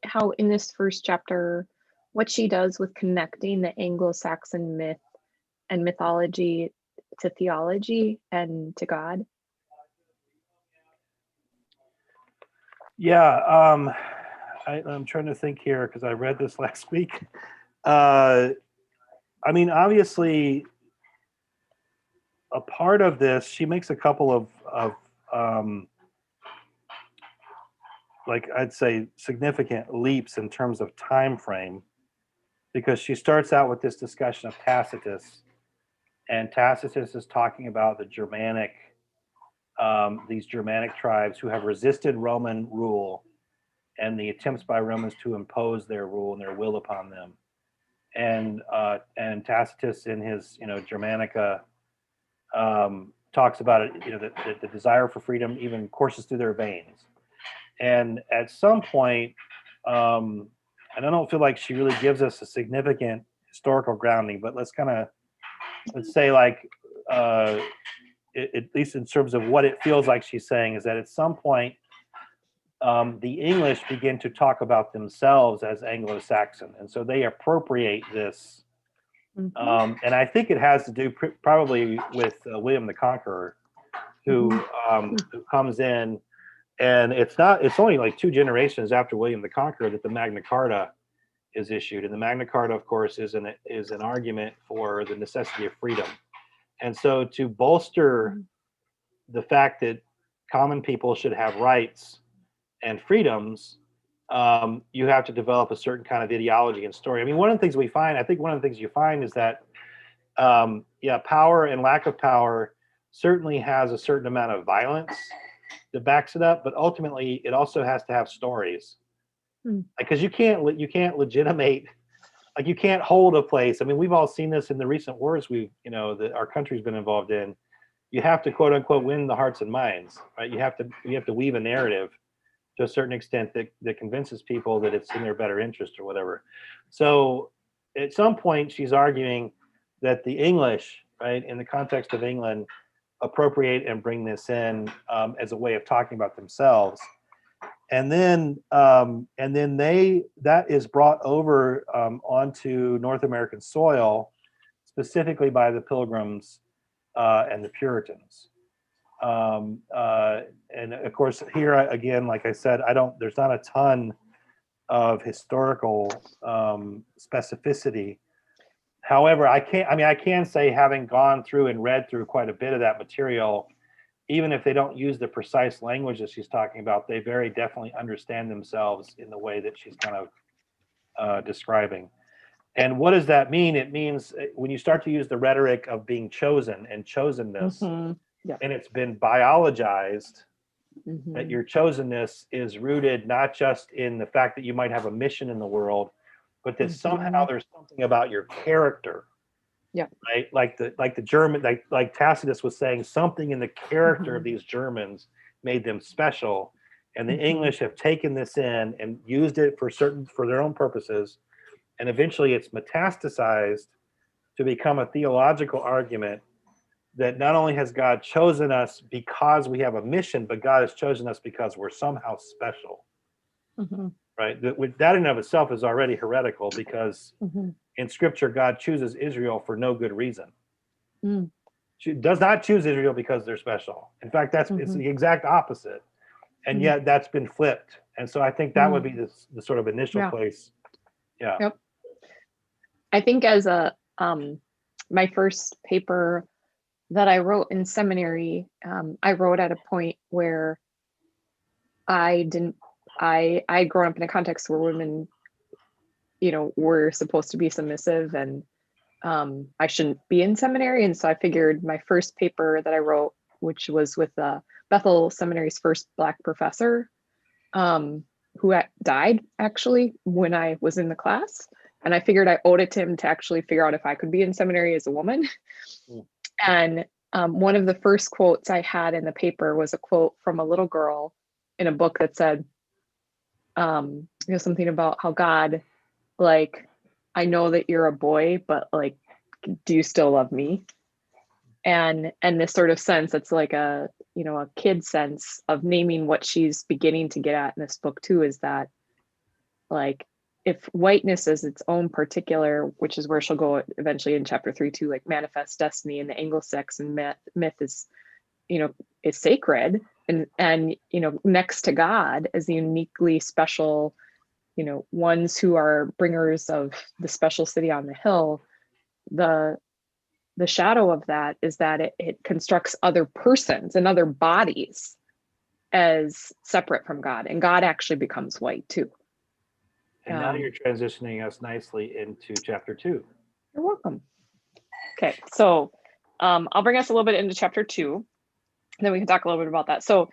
[SPEAKER 1] how in this first chapter, what she does with connecting the Anglo-Saxon myth and mythology to theology and to God?
[SPEAKER 2] Yeah, I'm trying to think here because I read this last week. I mean, obviously, a part of this, she makes a couple of like I'd say significant leaps in terms of time frame, because she starts out with this discussion of Tacitus, and Tacitus is talking about the Germanic, these Germanic tribes who have resisted Roman rule and the attempts by Romans to impose their rule and their will upon them. And Tacitus in his Germanica talks about it, that the desire for freedom even courses through their veins. And at some point, and I don't feel like she really gives us a significant historical grounding, but let's say like, at least in terms of what it feels like she's saying, is that at some point, the English begin to talk about themselves as Anglo-Saxon. And so they appropriate this. And I think it has to do probably with William the Conqueror, who comes in. And it's only like 2 generations after William the Conqueror that the Magna Carta is issued. And the Magna Carta, of course, is an argument for the necessity of freedom. And so to bolster the fact that common people should have rights and freedoms, you have to develop a certain kind of ideology and story. I mean, one of the things you find is that, power and lack of power certainly has a certain amount of violence that backs it up, but ultimately it also has to have stories, because you can't legitimate, like you can't hold a place. I mean, we've all seen this in the recent wars that our country's been involved in. You have to quote unquote win the hearts and minds, right? You have to weave a narrative to a certain extent that convinces people that it's in their better interest or whatever. So at some point she's arguing that the English, right, in the context of England, appropriate and bring this in as a way of talking about themselves. And then that is brought over onto North American soil, specifically by the Pilgrims and the Puritans. And of course, here again, like I said, there's not a ton of historical specificity. However, I can say, having gone through and read through quite a bit of that material, even if they don't use the precise language that she's talking about, they very definitely understand themselves in the way that she's kind of describing. And what does that mean? It means when you start to use the rhetoric of being chosen and chosenness,
[SPEAKER 1] Yeah.
[SPEAKER 2] and it's been biologized,
[SPEAKER 1] Mhm.
[SPEAKER 2] that your chosenness is rooted not just in the fact that you might have a mission in the world, but that somehow there's something about your character.
[SPEAKER 1] Yeah.
[SPEAKER 2] Right. Like the German, like Tacitus was saying, something in the character of these Germans made them special. And the English have taken this in and used it for their own purposes. And eventually it's metastasized to become a theological argument that not only has God chosen us because we have a mission, but God has chosen us because we're somehow special.
[SPEAKER 1] Mhm.
[SPEAKER 2] Right? That in and of itself is already heretical, because
[SPEAKER 1] Mhm.
[SPEAKER 2] in Scripture, God chooses Israel for no good reason.
[SPEAKER 1] Mm.
[SPEAKER 2] She does not choose Israel because they're special. In fact, it's the exact opposite. And yet that's been flipped. And so I think that would be the sort of initial place. Yeah.
[SPEAKER 1] Yep. I think as my first paper that I wrote in seminary, I wrote at a point where I'd grown up in a context where women, were supposed to be submissive, and I shouldn't be in seminary. And so I figured my first paper that I wrote, which was with Bethel Seminary's first Black professor, who died actually when I was in the class. And I figured I owed it to him to actually figure out if I could be in seminary as a woman. And one of the first quotes I had in the paper was a quote from a little girl in a book that said, something about how God, like, I know that you're a boy, but like, do you still love me? And this sort of sense, it's like a kid sense of naming what she's beginning to get at in this book too, is that, like, if whiteness is its own particular, which is where she'll go eventually in chapter 3 too, like manifest destiny, and the Anglo-Saxon myth is, is sacred, and next to God as the uniquely special, ones who are bringers of the special city on the hill. The shadow of that is that it constructs other persons and other bodies as separate from God, and God actually becomes white too.
[SPEAKER 2] And now you're transitioning us nicely into chapter 2.
[SPEAKER 1] You're welcome. Okay, so I'll bring us a little bit into chapter 2, and then we can talk a little bit about that. So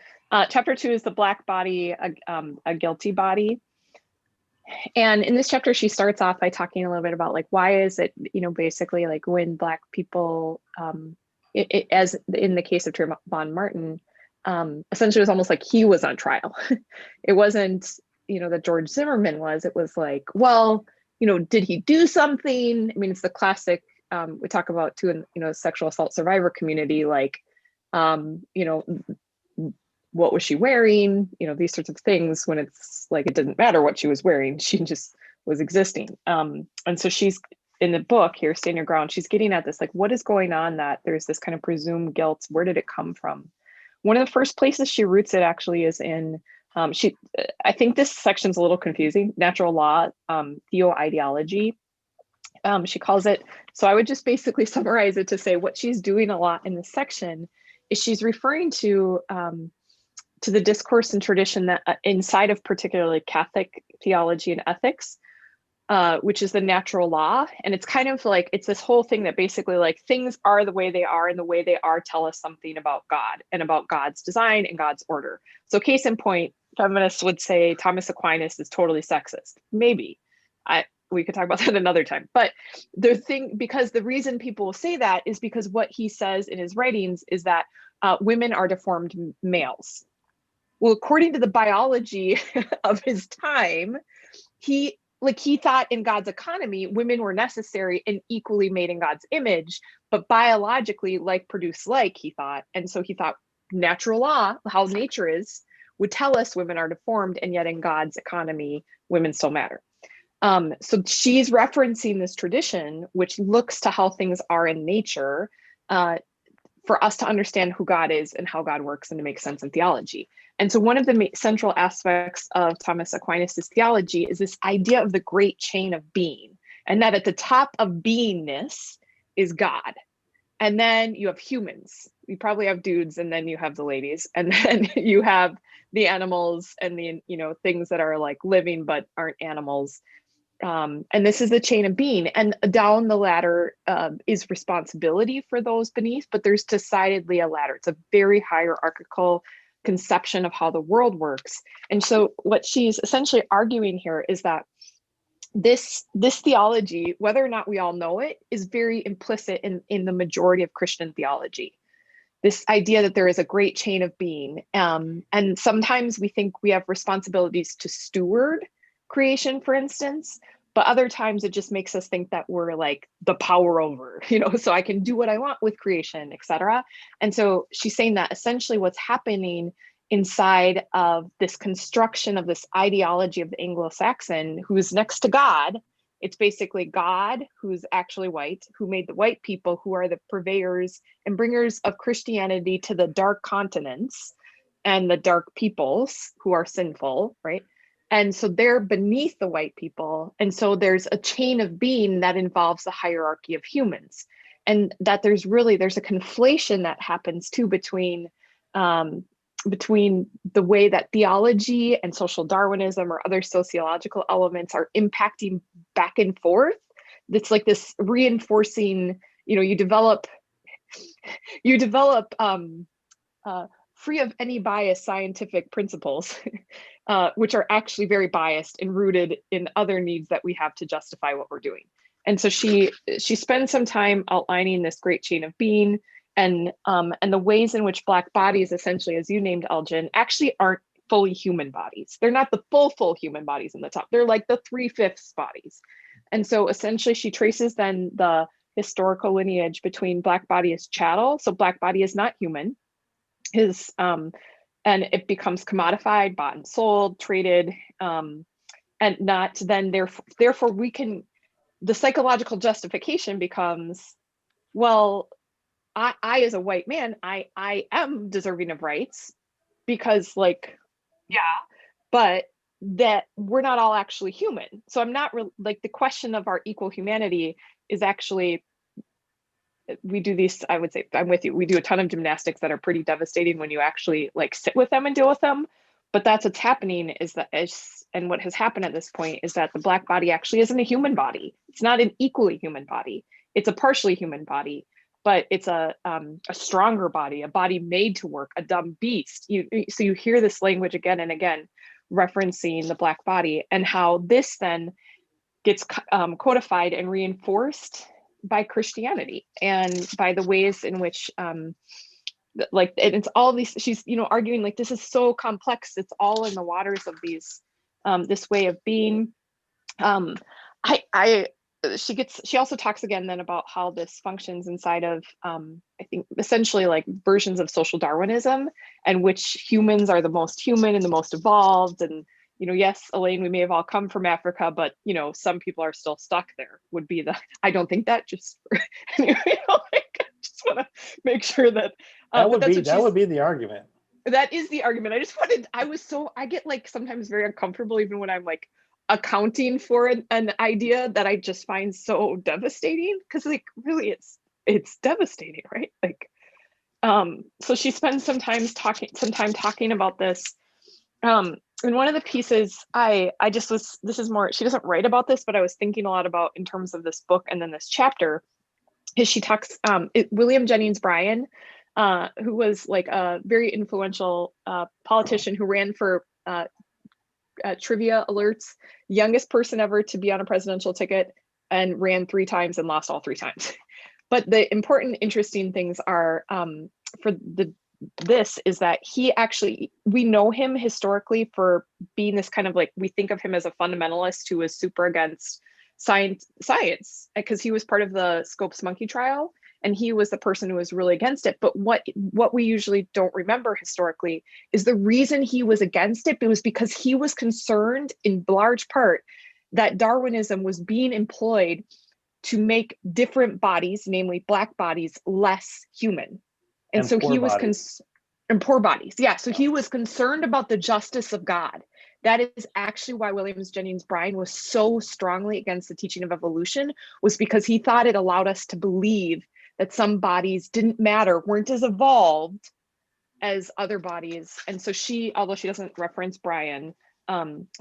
[SPEAKER 1] chapter 2 is the Black body, a guilty body. And in this chapter, she starts off by talking a little bit about, like, why is it, basically, like, when Black people, as in the case of Trayvon Martin, essentially it was almost like he was on trial. It wasn't, that George Zimmerman was. It was like, well, did he do something? I mean, it's the classic, we talk about too in, sexual assault survivor community, like, what was she wearing? These sorts of things, when it's like, it didn't matter what she was wearing. She just was existing. And so she's, in the book here, Stand Your Ground, she's getting at this, like, what is going on, that there's this kind of presumed guilt? Where did it come from? One of the first places she roots it actually is in, I think this section's a little confusing, natural law, theoideology. She calls it. So I would just basically summarize it to say what she's doing a lot in this section is she's referring to the discourse and tradition that inside of particularly Catholic theology and ethics, which is the natural law. And it's kind of like, it's this whole thing that basically, like, things are the way they are, and the way they are tell us something about God and about God's design and God's order. So case in point, feminists would say Thomas Aquinas is totally sexist. Maybe. We could talk about that another time. But because the reason people will say that is because what he says in his writings is that women are deformed males. Well, according to the biology of his time, he like he thought in God's economy, women were necessary and equally made in God's image, but biologically, like produce like, he thought. And so he thought natural law, how nature is, would tell us women are deformed, and yet in God's economy, women still matter. So she's referencing this tradition, which looks to how things are in nature, for us to understand who God is and how God works and to make sense in theology. And so one of the central aspects of Thomas Aquinas' theology is this idea of the great chain of being, and that at the top of beingness is God. And then you have humans. You probably have dudes, and then you have the ladies, and then you have the animals and the, you know, things that are like living but aren't animals. And this is the chain of being, and down the ladder is responsibility for those beneath, but there's decidedly a ladder. It's a very hierarchical conception of how the world works. And so what she's essentially arguing here is that this theology, whether or not we all know it, is very implicit in the majority of Christian theology. This idea that there is a great chain of being. And sometimes we think we have responsibilities to steward creation, for instance, but other times it just makes us think that we're like the power over, you know, so I can do what I want with creation, etc. And so she's saying that essentially what's happening inside of this construction of this ideology of the Anglo-Saxon, who's next to God, it's basically God, who's actually white, who made the white people, who are the purveyors and bringers of Christianity to the dark continents and the dark peoples who are sinful, right? And so they're beneath the white people. And so there's a chain of being that involves the hierarchy of humans. And that there's a conflation that happens too between the way that theology and social Darwinism or other sociological elements are impacting back and forth. It's like this reinforcing, you know, you develop free of any bias scientific principles, which are actually very biased and rooted in other needs that we have to justify what we're doing. And so she spends some time outlining this great chain of being, and the ways in which Black bodies, essentially, as you named, Elgin, actually aren't fully human bodies. They're not the full human bodies in the top. They're like the 3/5 bodies. And so essentially she traces then the historical lineage between Black body as chattel. So Black body is not human. And it becomes commodified, bought and sold, traded, and not then therefore we can, the psychological justification becomes, well, I as a white man, I am deserving of rights because, like, yeah, but that we're not all actually human. So I'm not like, the question of our equal humanity is actually, we do these, I would say, I'm with you, we do a ton of gymnastics that are pretty devastating when you actually like sit with them and deal with them. But that's what's happening, and what has happened at this point is that the Black body actually isn't a human body. It's not an equally human body. It's a partially human body, but it's a stronger body, a body made to work, a dumb beast. So you hear this language again and again, referencing the Black body, and how this then gets codified and reinforced by Christianity and by the ways in which like it's all these, she's, you know, arguing like this is so complex, it's all in the waters of these this way of being. She also talks again then about how this functions inside of I think essentially like versions of social Darwinism, and which humans are the most human and the most evolved. And, you know, yes, Elaine, we may have all come from Africa, but, you know, some people are still stuck there, would be the, I don't think that, just for, anyway, like, I just want to make sure that
[SPEAKER 2] that would be the argument.
[SPEAKER 1] That is the argument. I get like sometimes very uncomfortable even when I'm like accounting for an idea that I just find so devastating, because like really it's devastating, right? Like so she spends some time talking about this. And one of the pieces this is more, she doesn't write about this, but I was thinking a lot about in terms of this book and then this chapter, is she talks William Jennings Bryan, who was like a very influential politician who ran for Trivia Alert's youngest person ever to be on a presidential ticket, and ran 3 times and lost all 3 times. But the important, interesting things are for this is that he actually, we know him historically for being this kind of like, we think of him as a fundamentalist who was super against science, because he was part of the Scopes monkey trial, and he was the person who was really against it. But what we usually don't remember historically is the reason he was against it was because he was concerned in large part that Darwinism was being employed to make different bodies, namely Black bodies, less human. And so he was and poor bodies. Yeah. So he was concerned about the justice of God. That is actually why Williams Jennings Bryan was so strongly against the teaching of evolution, was because he thought it allowed us to believe that some bodies didn't matter, weren't as evolved as other bodies. And so she, although she doesn't reference Bryan,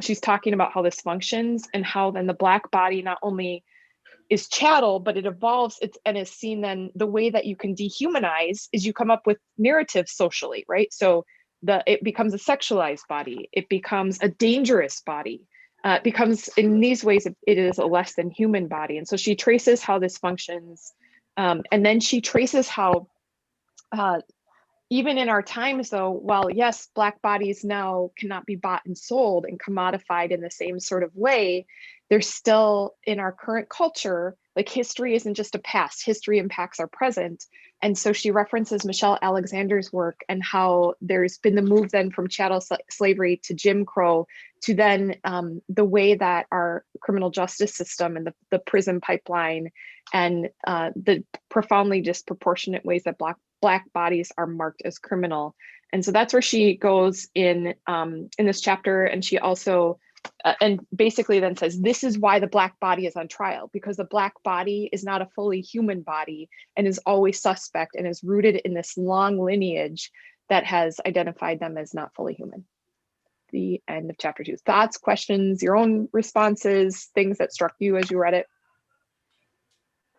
[SPEAKER 1] she's talking about how this functions and how then the Black body not only is chattel, but it evolves and is seen then the way that you can dehumanize is you come up with narratives socially, right? So it becomes a sexualized body, it becomes a dangerous body, it becomes, in these ways, it is a less than human body. And so she traces how this functions. And then she traces how, even in our times though, while yes, Black bodies now cannot be bought and sold and commodified in the same sort of way, they're still in our current culture, like history isn't just a past, history impacts our present. And so she references Michelle Alexander's work and how there's been the move then from chattel slavery to Jim Crow to then the way that our criminal justice system and the prison pipeline and the profoundly disproportionate ways that Black bodies are marked as criminal. And so that's where she goes in this chapter. And she also, and basically then says, this is why the Black body is on trial, because the Black body is not a fully human body and is always suspect and is rooted in this long lineage that has identified them as not fully human. The end of chapter 2. Thoughts, questions, your own responses, things that struck you as you read it?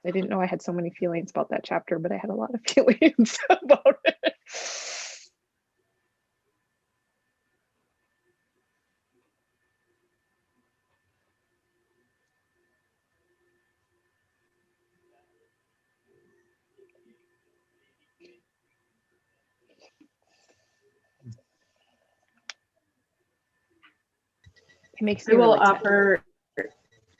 [SPEAKER 1] I didn't know I had so many feelings about that chapter, but I had a lot of feelings about it. It makes me
[SPEAKER 7] I will
[SPEAKER 1] really sad.
[SPEAKER 7] offer.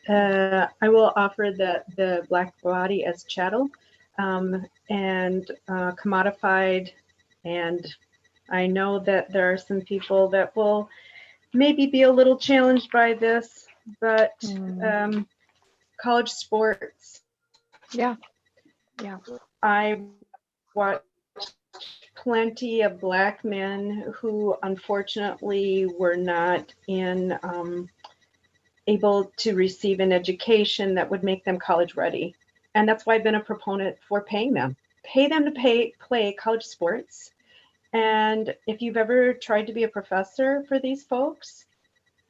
[SPEAKER 7] I will offer that the Black body as chattel and commodified, and I know that there are some people that will maybe be a little challenged by this, but college sports.
[SPEAKER 1] Yeah.
[SPEAKER 7] I watched plenty of Black men who unfortunately were not able to receive an education that would make them college ready. And that's why I've been a proponent for paying them to play college sports. And if you've ever tried to be a professor for these folks,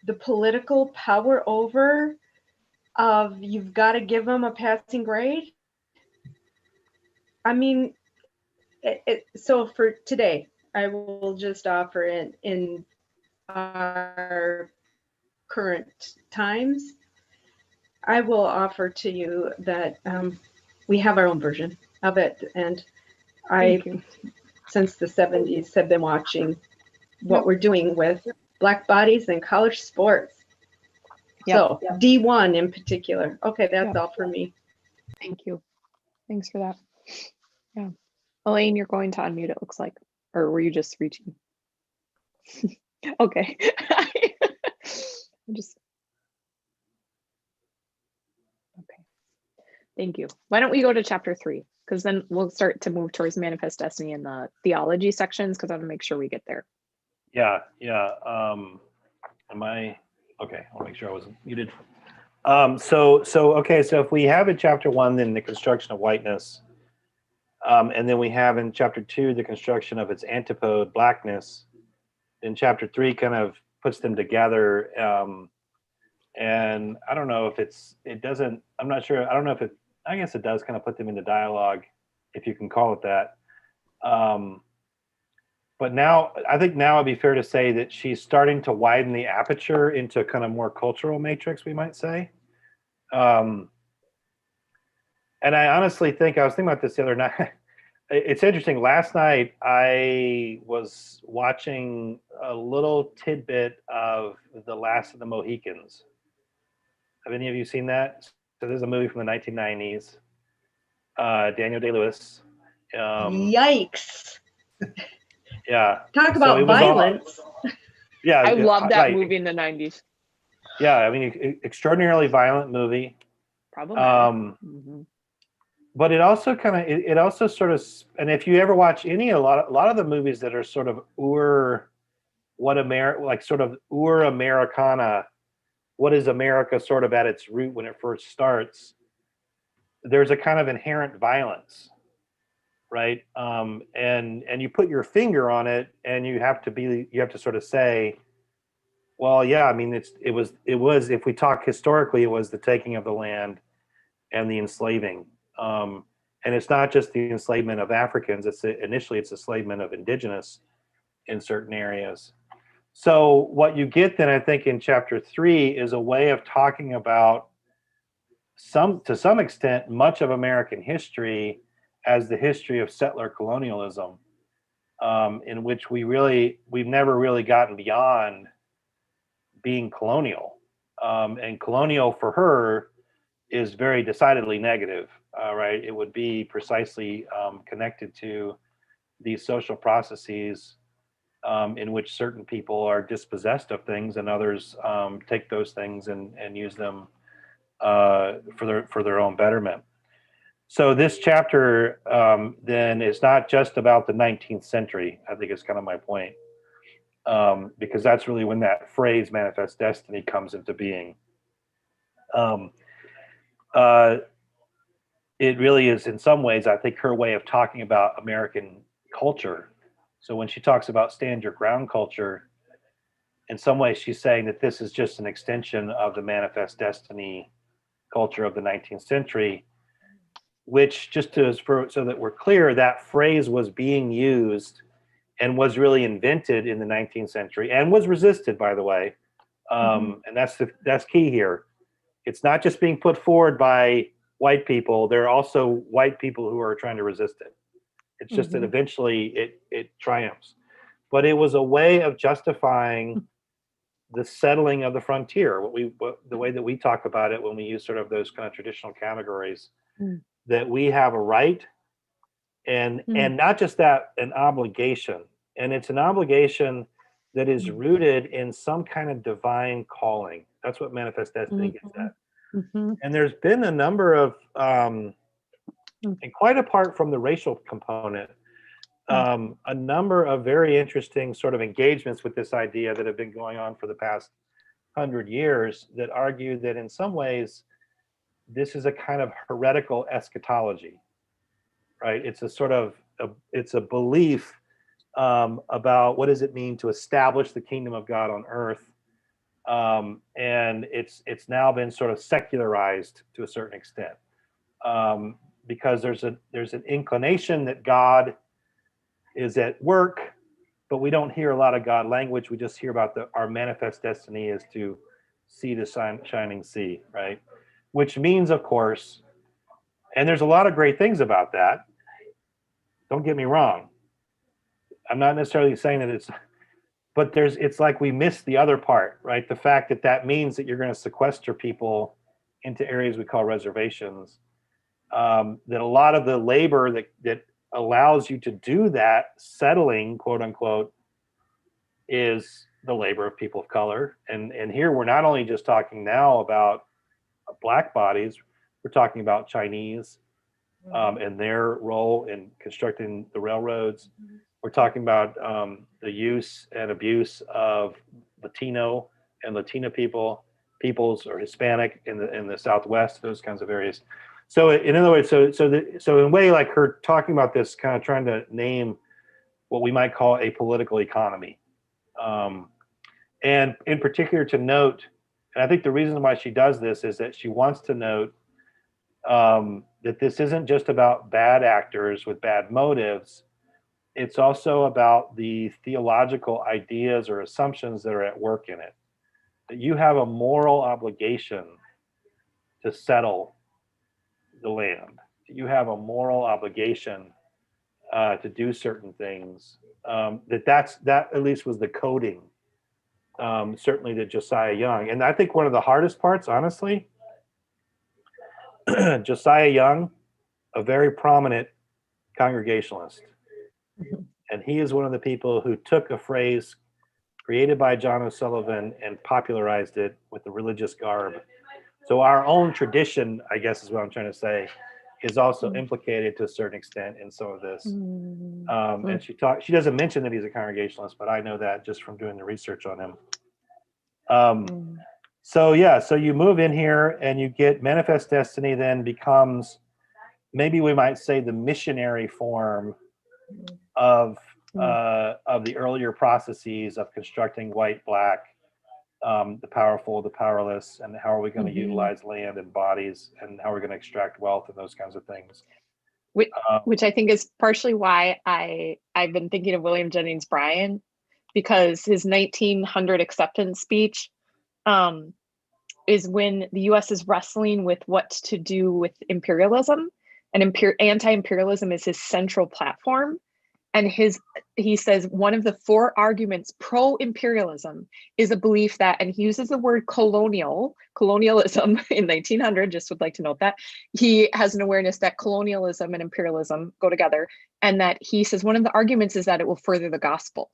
[SPEAKER 7] the political power over of you've got to give them a passing grade. I mean, so for today, I will just offer it in our current times. I will offer to you that we have our own version of it. And I, since the 70s, have been watching what we're doing with Black bodies and college sports. So D1 in particular. Okay, that's all for me.
[SPEAKER 1] Thank you. Thanks for that. Yeah. Elaine, you're going to unmute, it looks like. Or were you just reaching? Okay. Okay. Thank you. Why don't we go to chapter 3? Because then we'll start to move towards Manifest Destiny and the theology sections, because I want to make sure we get there.
[SPEAKER 2] Yeah. Am I okay? I'll make sure I wasn't muted. So if we have in chapter 1 then the construction of whiteness, and then we have in chapter 2 the construction of its antipode, blackness. Then chapter 3 kind of puts them together. And I don't know if it doesn't. I'm not sure. I don't know if it. I guess it does kind of put them into dialogue, if you can call it that. But now, I think now it'd be fair to say that she's starting to widen the aperture into kind of more cultural matrix, we might say. And I honestly think, I was thinking about this the other night. It's interesting. Last night I was watching a little tidbit of The Last of the Mohicans. Have any of you seen that? So this is a movie from the 1990s. Daniel Day-Lewis.
[SPEAKER 7] Yikes.
[SPEAKER 2] Yeah.
[SPEAKER 7] Talk
[SPEAKER 2] So
[SPEAKER 7] about
[SPEAKER 2] it was all-
[SPEAKER 7] violence.
[SPEAKER 2] Yeah.
[SPEAKER 1] I love that
[SPEAKER 2] right.
[SPEAKER 1] movie in the 90s.
[SPEAKER 2] Yeah. I mean, extraordinarily violent movie.
[SPEAKER 1] Probably. Mhm.
[SPEAKER 2] But it also kind of it also sort of, and if you ever watch a lot of the movies that are sort of sort of Americana, what is America sort of at its root when it first starts, there's a kind of inherent violence, right? And you put your finger on it, and you have to sort of say, well, yeah, I mean, it was if we talk historically, it was the taking of the land and the enslaving. And it's not just the enslavement of Africans. Initially it's enslavement of indigenous in certain areas. So what you get then, I think, in chapter 3 is a way of talking about to some extent, much of American history as the history of settler colonialism, in which we've never really gotten beyond being colonial. And colonial for her is very decidedly negative, right? It would be precisely connected to these social processes in which certain people are dispossessed of things and others take those things and use them for their own betterment. So this chapter then is not just about the 19th century. I think is kind of my point, because that's really when that phrase "manifest destiny" comes into being. It really is, in some ways, I think, her way of talking about American culture. So when she talks about stand your ground culture, in some ways she's saying that this is just an extension of the manifest destiny culture of the 19th century, which, so that we're clear, that phrase was being used and was really invented in the 19th century and was resisted, by the way. And that's key here. It's not just being put forward by white people. There are also white people who are trying to resist it. It's just that eventually it triumphs. But it was a way of justifying the settling of the frontier, the way that we talk about it when we use sort of those kind of traditional categories, that we have a right and not just that, an obligation. And it's an obligation that is rooted in some kind of divine calling. That's what manifest destiny gets at. And there's been a number of, and quite apart from the racial component, a number of very interesting sort of engagements with this idea that have been going on for the past 100 years that argue that in some ways this is a kind of heretical eschatology, right? It's a sort of it's a belief about what does it mean to establish the kingdom of God on earth. And it's now been sort of secularized to a certain extent, because there's an inclination that God is at work, but we don't hear a lot of God language. We just hear about our manifest destiny is to see the shining sea, right? Which means, of course, and there's a lot of great things about that. Don't get me wrong. I'm not necessarily saying that but it's like we miss the other part, right? The fact that means that you're going to sequester people into areas we call reservations. That a lot of the labor that allows you to do that settling, quote unquote, is the labor of people of color. And here we're not only just talking now about Black bodies, we're talking about Chinese and their role in constructing the railroads. We're talking about the use and abuse of Latino and Latina peoples or Hispanic in the Southwest, those kinds of areas. So in other words, so in a way, like her talking about this, kind of trying to name what we might call a political economy, and in particular to note, and I think the reason why she does this is that she wants to note that this isn't just about bad actors with bad motives. It's also about the theological ideas or assumptions that are at work in it. That you have a moral obligation to settle the land. You have a moral obligation to do certain things. That at least was the coding, certainly to Josiah Young. And I think one of the hardest parts, honestly, Josiah Young, a very prominent Congregationalist. And he is one of the people who took a phrase created by John O'Sullivan and popularized it with the religious garb. So our own tradition, I guess is what I'm trying to say, is also implicated to a certain extent in some of this. And she doesn't mention that he's a Congregationalist, but I know that just from doing the research on him. So yeah, so you move in here and you get Manifest Destiny then becomes, maybe we might say, the missionary form of the earlier processes of constructing white, black, the powerful, the powerless, and how are we going to utilize land and bodies, and how we're going to extract wealth and those kinds of things.
[SPEAKER 1] Which I think is partially why I've been thinking of William Jennings Bryan, because his 1900 acceptance speech is when the US is wrestling with what to do with imperialism, and anti-imperialism is his central platform. And he says one of the 4 arguments pro-imperialism is a belief that, and he uses the word colonialism in 1900, just would like to note that. He has an awareness that colonialism and imperialism go together, and that he says one of the arguments is that it will further the gospel.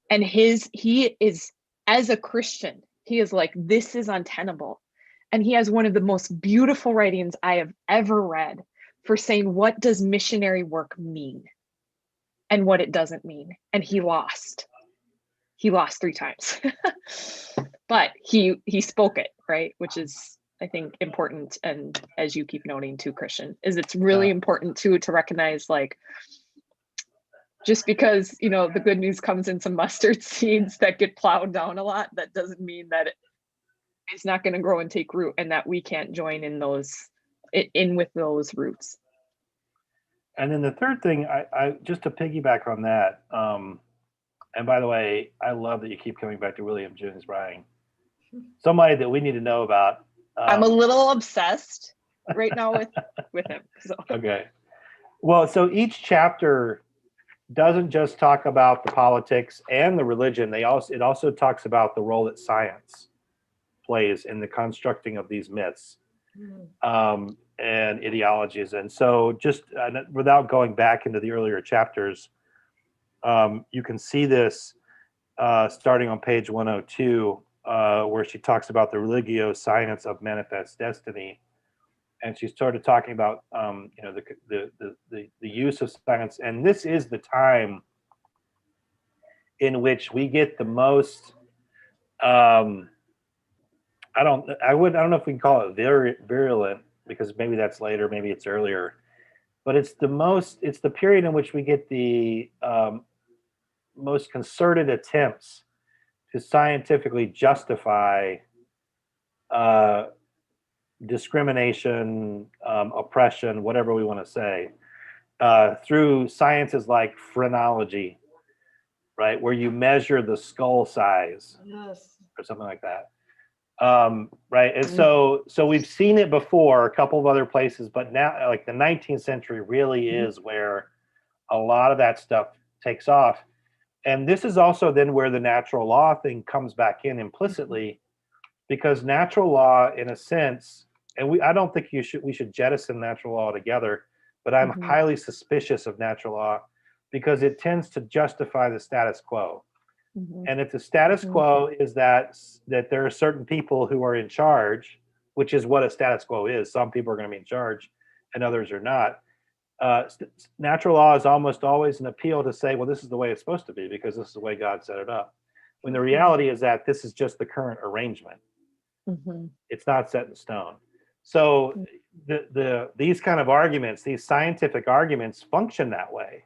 [SPEAKER 1] And he is, as a Christian, he is like, this is untenable. And he has one of the most beautiful writings I have ever read for saying, what does missionary work mean and what it doesn't mean? And he lost 3 times, but he spoke it, right? Which is, I think, important. And as you keep noting too, Christian, is it's really important too, to recognize, like, just because, the good news comes in some mustard seeds that get plowed down a lot, that doesn't mean that it's not going to grow and take root, and that we can't join in with those roots.
[SPEAKER 2] And then the third thing, I just to piggyback on that, and by the way, I love that you keep coming back to William Jennings Bryan, somebody that we need to know about.
[SPEAKER 1] I'm a little obsessed right now with him. So.
[SPEAKER 2] Okay. Well, so each chapter doesn't just talk about the politics and the religion. It also talks about the role that science plays in the constructing of these myths and ideologies. And so just without going back into the earlier chapters, you can see this starting on page 102, where she talks about the religio science of manifest destiny. And she started talking about the use of science. And this is the time in which we get the most I don't know if we can call it virulent, because maybe that's later, maybe it's earlier, but it's the period in which we get the most concerted attempts to scientifically justify discrimination, oppression, whatever we want to say, through sciences like phrenology, right, where you measure the skull size, or something like that. Right. And so we've seen it before a couple of other places, but now, like, the 19th century really is where a lot of that stuff takes off. And this is also then where the natural law thing comes back in implicitly, because natural law, in a sense, and I don't think we should jettison natural law altogether, but I'm highly suspicious of natural law because it tends to justify the status quo. And if the status quo is that there are certain people who are in charge, which is what a status quo is, some people are going to be in charge and others are not. Natural law is almost always an appeal to say, well, this is the way it's supposed to be because this is the way God set it up. When the reality is that this is just the current arrangement. It's not set in stone. So these kind of arguments, these scientific arguments, function that way.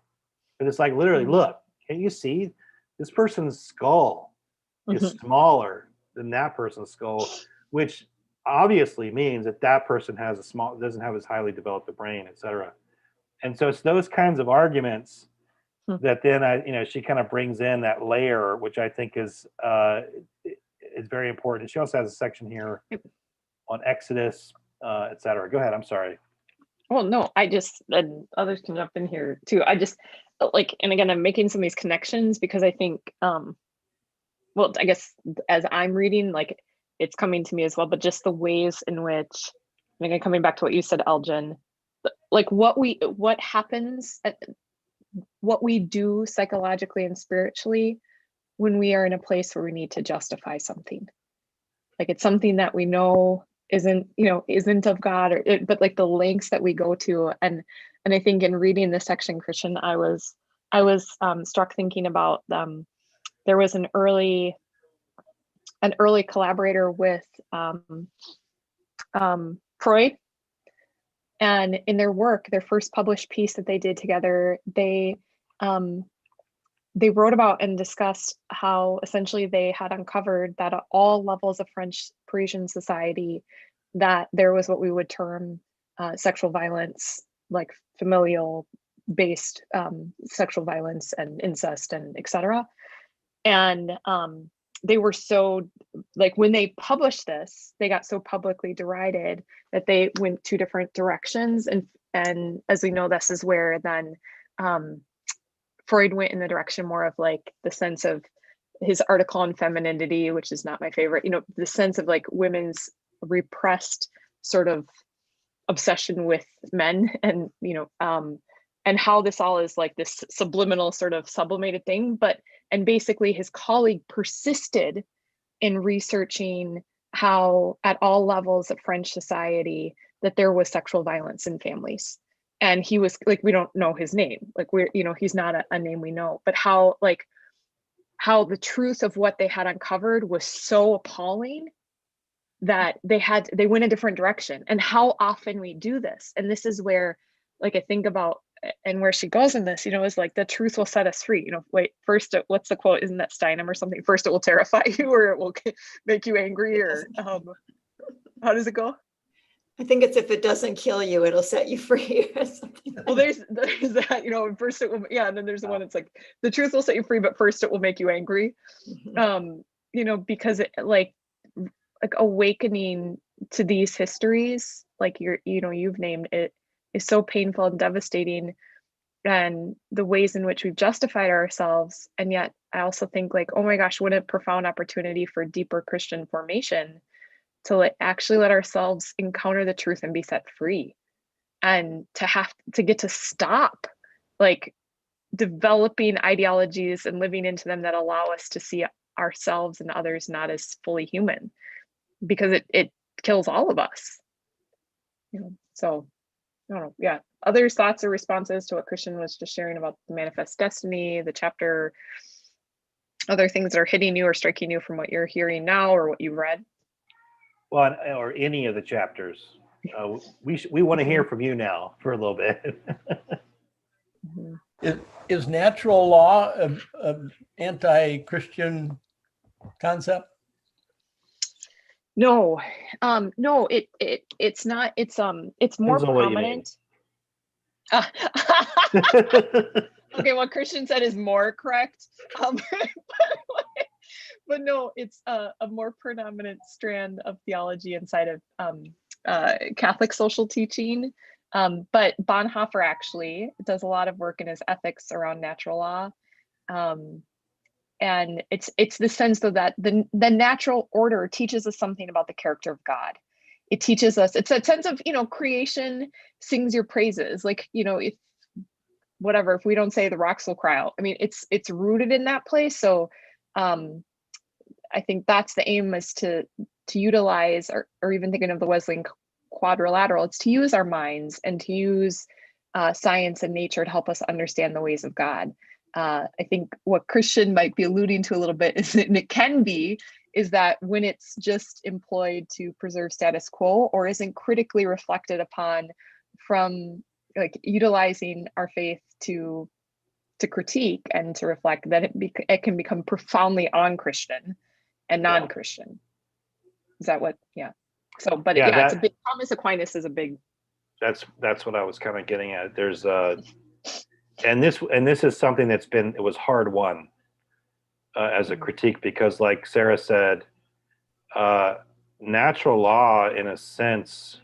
[SPEAKER 2] But it's like, literally, look, can't you see? This person's skull is smaller than that person's skull, which obviously means that person doesn't have as highly developed a brain, et cetera. And so it's those kinds of arguments that then she kind of brings in that layer, which I think is very important. She also has a section here on Exodus, et cetera. Go ahead. I'm sorry.
[SPEAKER 1] Well, no, I just, and others can jump in here too. I just like, and again, I'm making some of these connections because I think, well, I guess as I'm reading, like it's coming to me as well, but just the ways in which, and again, coming back to what you said, Elgin, like what happens, what we do psychologically and spiritually when we are in a place where we need to justify something. Like it's something that we know isn't of God, but like the lengths that we go to. And I think in reading this section, Christian, I was struck thinking about there was an early collaborator with Freud, and in their work, their first published piece that they did together, they wrote about and discussed how essentially they had uncovered that at all levels of French Parisian society, that there was what we would term sexual violence, like familial based sexual violence and incest and etc. And they were so, like when they published this, they got so publicly derided that they went two different directions. And as we know, this is where then Freud went in the direction more of like the sense of his article on femininity, which is not my favorite, the sense of like women's repressed sort of obsession with men, and and how this all is like this subliminal sort of sublimated thing. And basically his colleague persisted in researching how at all levels of French society that there was sexual violence in families. And he was like, we don't know his name, like he's not a name we know, but how the truth of what they had uncovered was so appalling that they went a different direction. And how often we do this. And this is where, like, I think about, and where she goes in this, is like, the truth will set us free. Wait, first, what's the quote? Isn't that Steinem or something? First, it will terrify you, or it will make you angry, or how does it go?
[SPEAKER 3] I think it's, if it doesn't kill you, it'll set you free or something.
[SPEAKER 1] Well, there's that, first it will, and then there's the one that's like, the truth will set you free, but first it will make you angry. Because it like awakening to these histories, like you've named it, is so painful and devastating, and the ways in which we've justified ourselves. And yet I also think like, oh my gosh, what a profound opportunity for deeper Christian formation to actually let ourselves encounter the truth and be set free, and to have to get to stop like developing ideologies and living into them that allow us to see ourselves and others not as fully human, because it kills all of us. So I don't know. Yeah. Others' thoughts or responses to what Christian was just sharing about the manifest destiny, the chapter, other things that are hitting you or striking you from what you're hearing now or what you've read?
[SPEAKER 2] Well, or any of the chapters. We want to hear from you now for a little bit.
[SPEAKER 5] Is natural law an anti-Christian concept?
[SPEAKER 1] No, no, it's not. It's more prominent. Okay, what Christian said is more correct. But no, it's a more predominant strand of theology inside of Catholic social teaching. But Bonhoeffer actually does a lot of work in his ethics around natural law. And it's the sense though that the natural order teaches us something about the character of God. It teaches us, it's a sense of, creation sings your praises. Like, if we don't say, the rocks will cry out. I mean, it's rooted in that place. So I think that's the aim, is to utilize, or even thinking of the Wesleyan quadrilateral, it's to use our minds and to use science and nature to help us understand the ways of God. I think what Christian might be alluding to a little bit is, and it can be, is that when it's just employed to preserve status quo, or isn't critically reflected upon from like utilizing our faith to critique and to reflect, that it can become profoundly un-Christian and non-Christian. Is that what? Yeah. So, but yeah, it's a big, Thomas Aquinas is a big.
[SPEAKER 2] That's what I was kind of getting at. There's and this is something it was hard won as a critique, because like Sarah said, natural law in a sense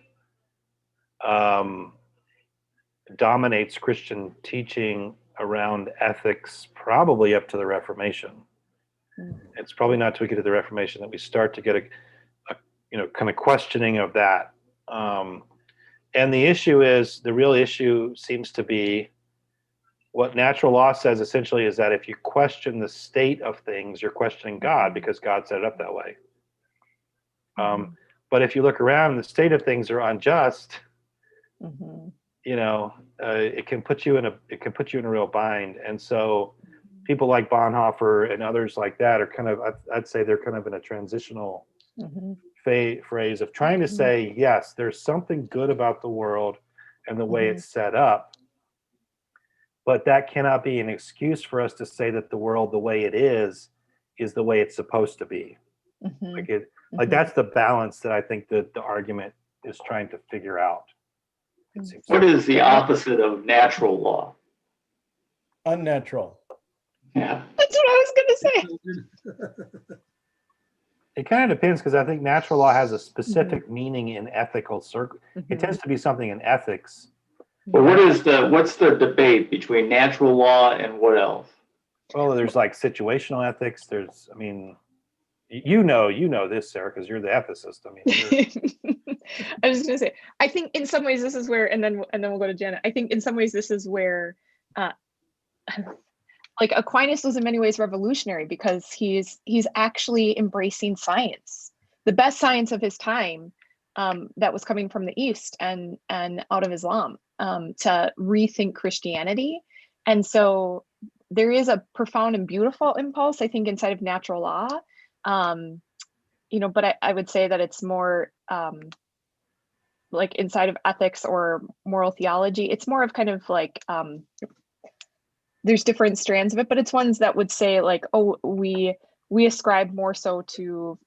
[SPEAKER 2] dominates Christian teaching around ethics probably up to the Reformation. It's probably not till we get to the Reformation that we start to get a kind of questioning of that. And the real issue seems to be what natural law says essentially is that if you question the state of things, you're questioning God because God set it up that way. But if you look around, the state of things are unjust. It can put you in a real bind. And so people like Bonhoeffer and others like that are kind of, I'd say they're kind of in a transitional phrase of trying to say, yes, there's something good about the world and the way it's set up, but that cannot be an excuse for us to say that the world, the way it is the way it's supposed to be. Like that's the balance that I think that the argument is trying to figure out.
[SPEAKER 8] What is the opposite of natural law?
[SPEAKER 5] Unnatural.
[SPEAKER 8] Yeah.
[SPEAKER 1] That's what I was going to say.
[SPEAKER 2] It kind of depends, because I think natural law has a specific meaning in ethical circle. It tends to be something in ethics.
[SPEAKER 8] But what's the debate between natural law and what else?
[SPEAKER 2] Well, there's like situational ethics. There's, you know this, Sarah, because you're the ethicist.
[SPEAKER 1] I was just going to say, I think in some ways this is where, and then we'll go to Janet. I think in some ways this is where, like Aquinas was in many ways revolutionary, because he's actually embracing science, the best science of his time, that was coming from the East and out of Islam, to rethink Christianity. And so there is a profound and beautiful impulse, I think, inside of natural law. But I would say that it's more like inside of ethics or moral theology. It's more of kind of like, there's different strands of it, but it's ones that would say like, oh, we ascribe more so to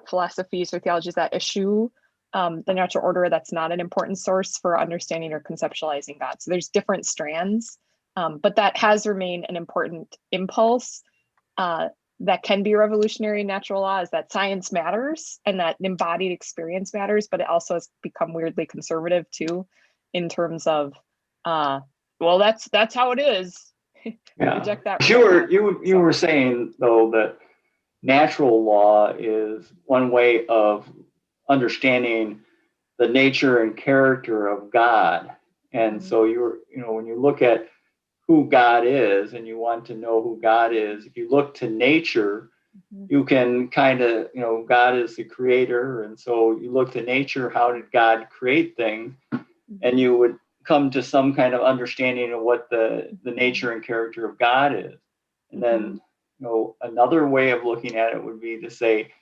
[SPEAKER 1] philosophies or theologies that eschew the natural order. That's not an important source for understanding or conceptualizing God. So there's different strands, but that has remained an important impulse that can be revolutionary in natural law, is that science matters and that embodied experience matters, but it also has become weirdly conservative too, in terms of, well, that's how it is.
[SPEAKER 8] Yeah.
[SPEAKER 1] Reject that.
[SPEAKER 8] You were saying though that natural law is one way of understanding the nature and character of God. And so when you look at who God is and you want to know who God is, if you look to nature, you can kind of, God is the creator. And so you look to nature, how did God create things? And you would come to some kind of understanding of what the nature and character of God is. And then, another way of looking at it would be to say,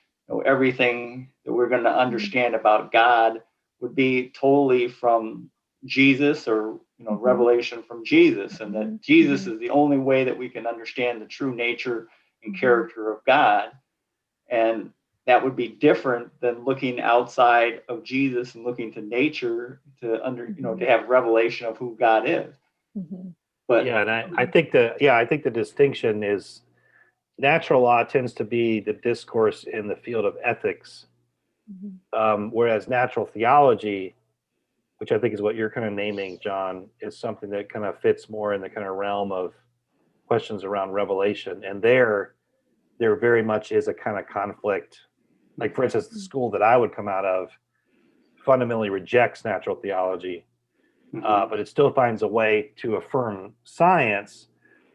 [SPEAKER 8] everything that we're going to understand about God would be totally from Jesus, or revelation from Jesus, and that Jesus is the only way that we can understand the true nature and character of God. And that would be different than looking outside of Jesus and looking to nature to to have revelation of who God is. But
[SPEAKER 2] yeah, and I think the distinction is natural law tends to be the discourse in the field of ethics, whereas natural theology, which I think is what you're kind of naming, John, is something that kind of fits more in the kind of realm of questions around revelation. And there very much is a kind of conflict. Like, for instance, the school that I would come out of fundamentally rejects natural theology, but it still finds a way to affirm science,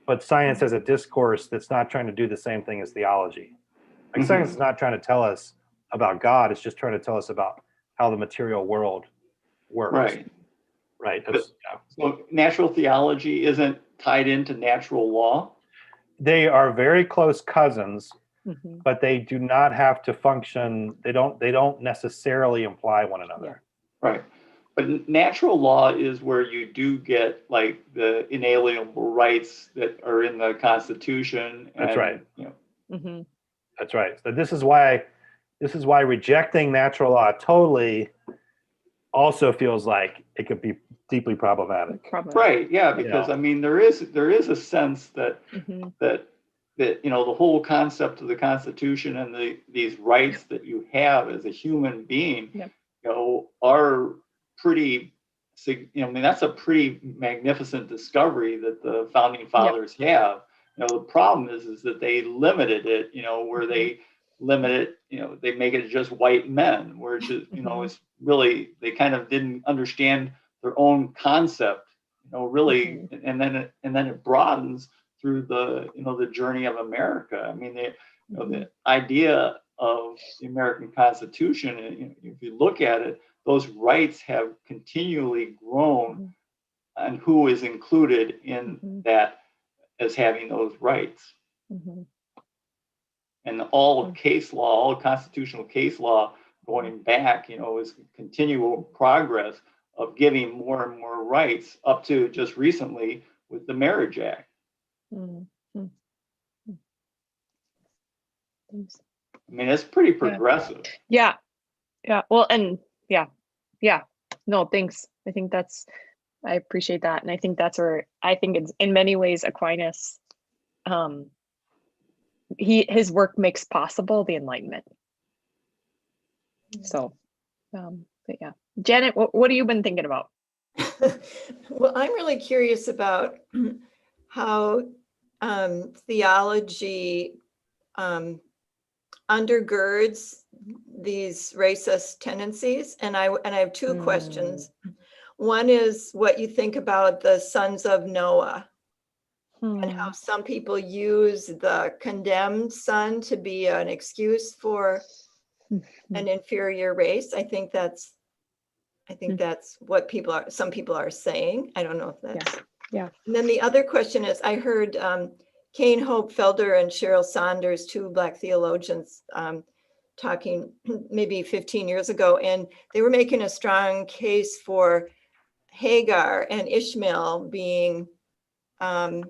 [SPEAKER 2] but science as a discourse that's not trying to do the same thing as theology. Like science is not trying to tell us about God, it's just trying to tell us about how the material world works. Right.
[SPEAKER 8] So natural theology isn't tied into natural law?
[SPEAKER 2] They are very close cousins, but they do not have to function. They don't necessarily imply one another.
[SPEAKER 8] Right. But natural law is where you do get like the inalienable rights that are in the Constitution.
[SPEAKER 2] That's right. That's right. So this is why rejecting natural law totally also feels like it could be deeply problematic.
[SPEAKER 8] Right. Yeah. Because there is a sense that that the whole concept of the Constitution and these rights that you have as a human being, are pretty I mean, that's a pretty magnificent discovery that the founding fathers have. You know, the problem is that they limited it, you know, where they limit it, you know, they make it just white men, where it's just, you know, it's really, they kind of didn't understand their own concept, you know, really, and then it broadens through the, you know, the journey of America. I mean, you know, the idea of the American Constitution, and you know, if you look at it, those rights have continually grown, and who is included in that as having those rights. And all of case law, all constitutional case law going back, you know, is continual progress of giving more and more rights up to just recently with the Marriage Act. I mean, it's pretty progressive.
[SPEAKER 1] Yeah. Well, and yeah. No, thanks. I think I appreciate that. And I think that's where I think it's in many ways Aquinas, his work makes possible the Enlightenment. So, but yeah. Janet, what have you been thinking about?
[SPEAKER 3] Well, I'm really curious about how theology undergirds these racist tendencies, and I have two questions. One is what you think about the sons of Noah, and how some people use the condemned son to be an excuse for an inferior race. I think that's what some people are saying. I don't know if that's
[SPEAKER 1] yeah.
[SPEAKER 3] And then the other question is, I heard Kane Hope Felder and Cheryl Saunders, two Black theologians, talking maybe 15 years ago, and they were making a strong case for Hagar and Ishmael being the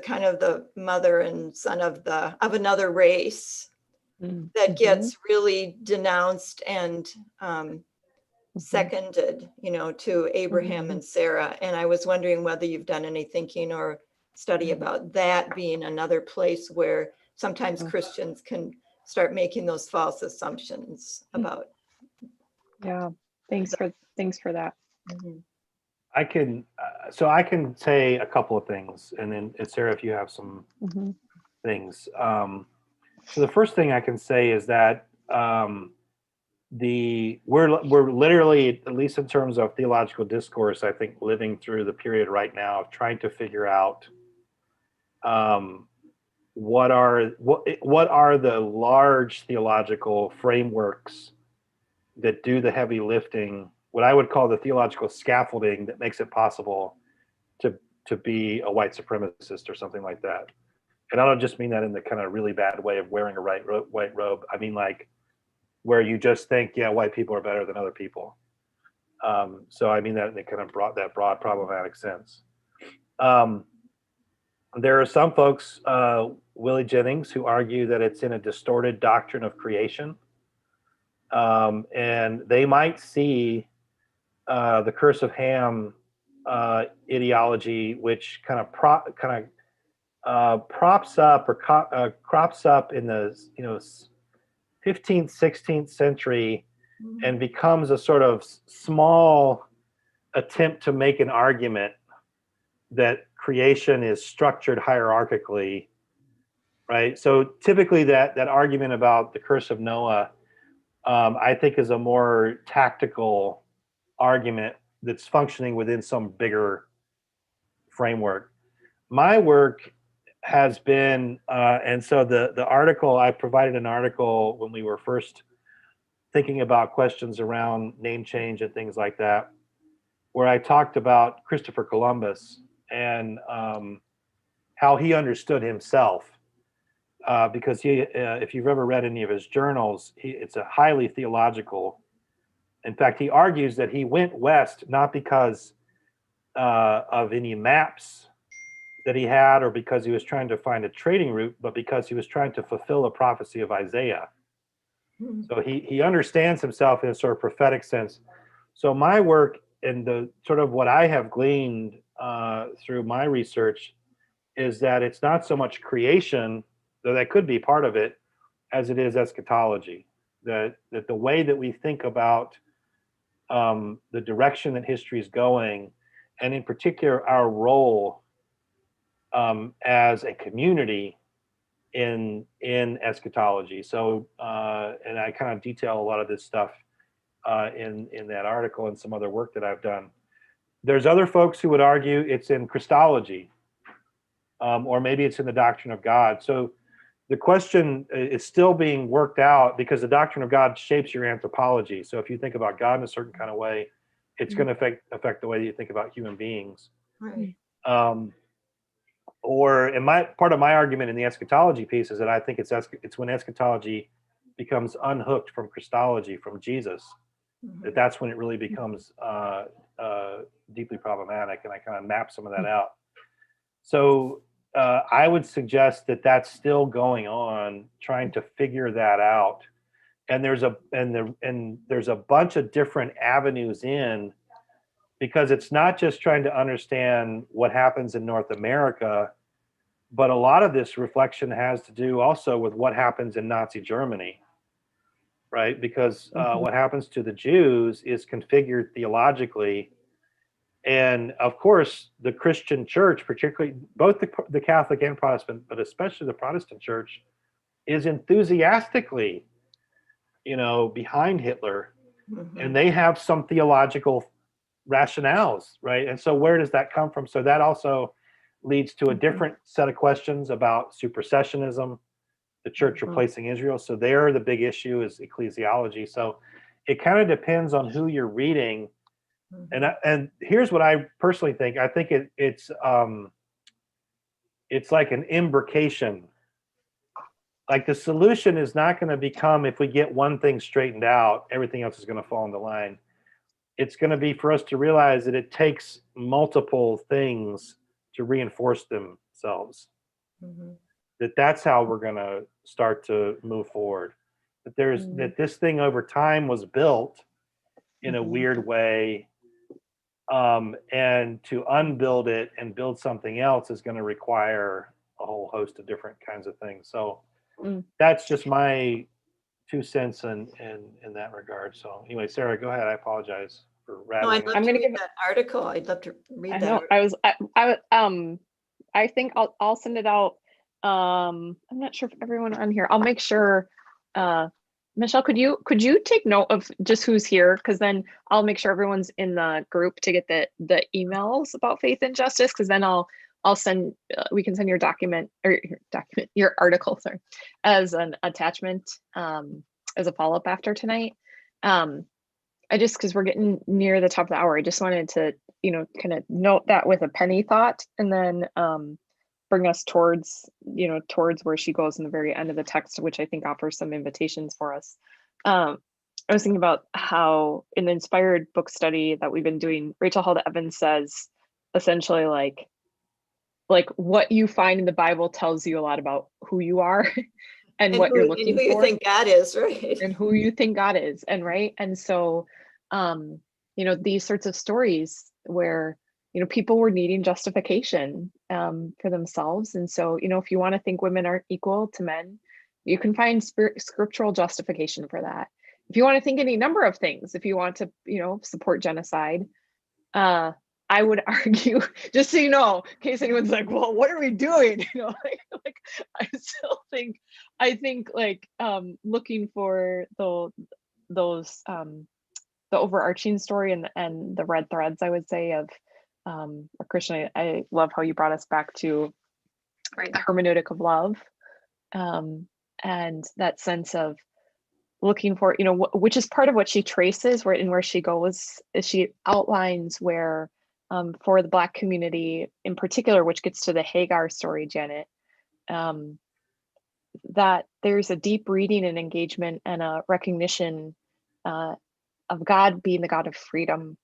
[SPEAKER 3] kind of the mother and son of another race that gets really denounced and seconded, you know, to Abraham and Sarah. And I was wondering whether you've done any thinking or study about that being another place where sometimes Christians can start making those false assumptions about.
[SPEAKER 1] Yeah, thanks for that.
[SPEAKER 2] I can say a couple of things, and then Sarah, if you have some things. So the first thing I can say is that we're literally, at least in terms of theological discourse, I think living through the period right now of trying to figure out what are the large theological frameworks that do the heavy lifting, what I would call the theological scaffolding that makes it possible to be a white supremacist or something like that. And I don't just mean that in the kind of really bad way of wearing a white robe. I mean like where you just think, yeah, white people are better than other people. So I mean that in the kind of broad problematic sense. There are some folks, Willie Jennings, who argue that it's in a distorted doctrine of creation. And they might see the curse of Ham ideology, which kind of props up or crops up in the 15th, 16th century and becomes a sort of small attempt to make an argument that creation is structured hierarchically, right? So typically that argument about the curse of Noah, I think is a more tactical argument that's functioning within some bigger framework. My work has been, and so the article, I provided an article when we were first thinking about questions around name change and things like that, where I talked about Christopher Columbus and how he understood himself. Because if you've ever read any of his journals, it's a highly theological. In fact, he argues that he went west not because of any maps that he had or because he was trying to find a trading route, but because he was trying to fulfill a prophecy of Isaiah. So he understands himself in a sort of prophetic sense. So my work and the sort of what I have gleaned through my research is that it's not so much creation, though that could be part of it, as it is eschatology. That the way that we think about the direction that history is going, and in particular our role as a community in eschatology. So, and I kind of detail a lot of this stuff in that article and some other work that I've done. There's other folks who would argue it's in Christology, or maybe it's in the doctrine of God. So the question is still being worked out, because the doctrine of God shapes your anthropology. So if you think about God in a certain kind of way, it's going to affect the way that you think about human beings.
[SPEAKER 3] Right.
[SPEAKER 2] Part of my argument in the eschatology piece is that I think it's when eschatology becomes unhooked from Christology, from Jesus, that's when it really becomes deeply problematic, and I kind of map some of that out. So I would suggest that that's still going on, trying to figure that out. And there's a bunch of different avenues in, because it's not just trying to understand what happens in North America, but a lot of this reflection has to do also with what happens in Nazi Germany, right? Because what happens to the Jews is configured theologically. And of course, the Christian church, particularly both the Catholic and Protestant, but especially the Protestant church, is enthusiastically, behind Hitler. And they have some theological rationales, right? And so where does that come from? So that also leads to a different set of questions about supersessionism, the church replacing Israel. So there, the big issue is ecclesiology. So it kind of depends on who you're reading. And here's what I personally think. I think it's like an imbrication. Like the solution is not going to become, if we get one thing straightened out, everything else is going to fall into line. It's going to be for us to realize that it takes multiple things to reinforce themselves. That's how we're going to start to move forward. That this thing over time was built in a weird way. And to unbuild it and build something else is going to require a whole host of different kinds of things. So that's just my 2 cents in that regard. So anyway, Sarah, go ahead. I apologize for rattling.
[SPEAKER 3] No, I'm going to give that article. I'd love to read that.
[SPEAKER 1] I think I'll send it out. I'm not sure if everyone on here. I'll make sure. Michelle, could you take note of just who's here? Because then I'll make sure everyone's in the group to get the emails about faith and justice. Because then I'll send, we can send your your article, sorry, as an attachment, as a follow-up after tonight. Because we're getting near the top of the hour, I just wanted to, kind of note that with a penny thought, and then bring us towards where she goes in the very end of the text, which I think offers some invitations for us. I was thinking about how in the inspired book study that we've been doing, Rachel Held Evans says essentially like what you find in the Bible tells you a lot about who you are and what you're looking for.
[SPEAKER 3] And who you think God is, right?
[SPEAKER 1] And who you think God is, and right. And so, these sorts of stories where, people were needing justification for themselves. And so, if you want to think women aren't equal to men, you can find scriptural justification for that. If you want to think any number of things, if you want to, support genocide, I would argue, just so you know, in case anyone's like, well, what are we doing? I still think, looking for those the overarching story and the red threads, I would say, of Christian, I love how you brought us back to the hermeneutic of love, and that sense of looking for, which is part of what she traces, where she goes, is she outlines where, for the Black community in particular, which gets to the Hagar story, Janet, that there's a deep reading and engagement and a recognition of God being the God of freedom,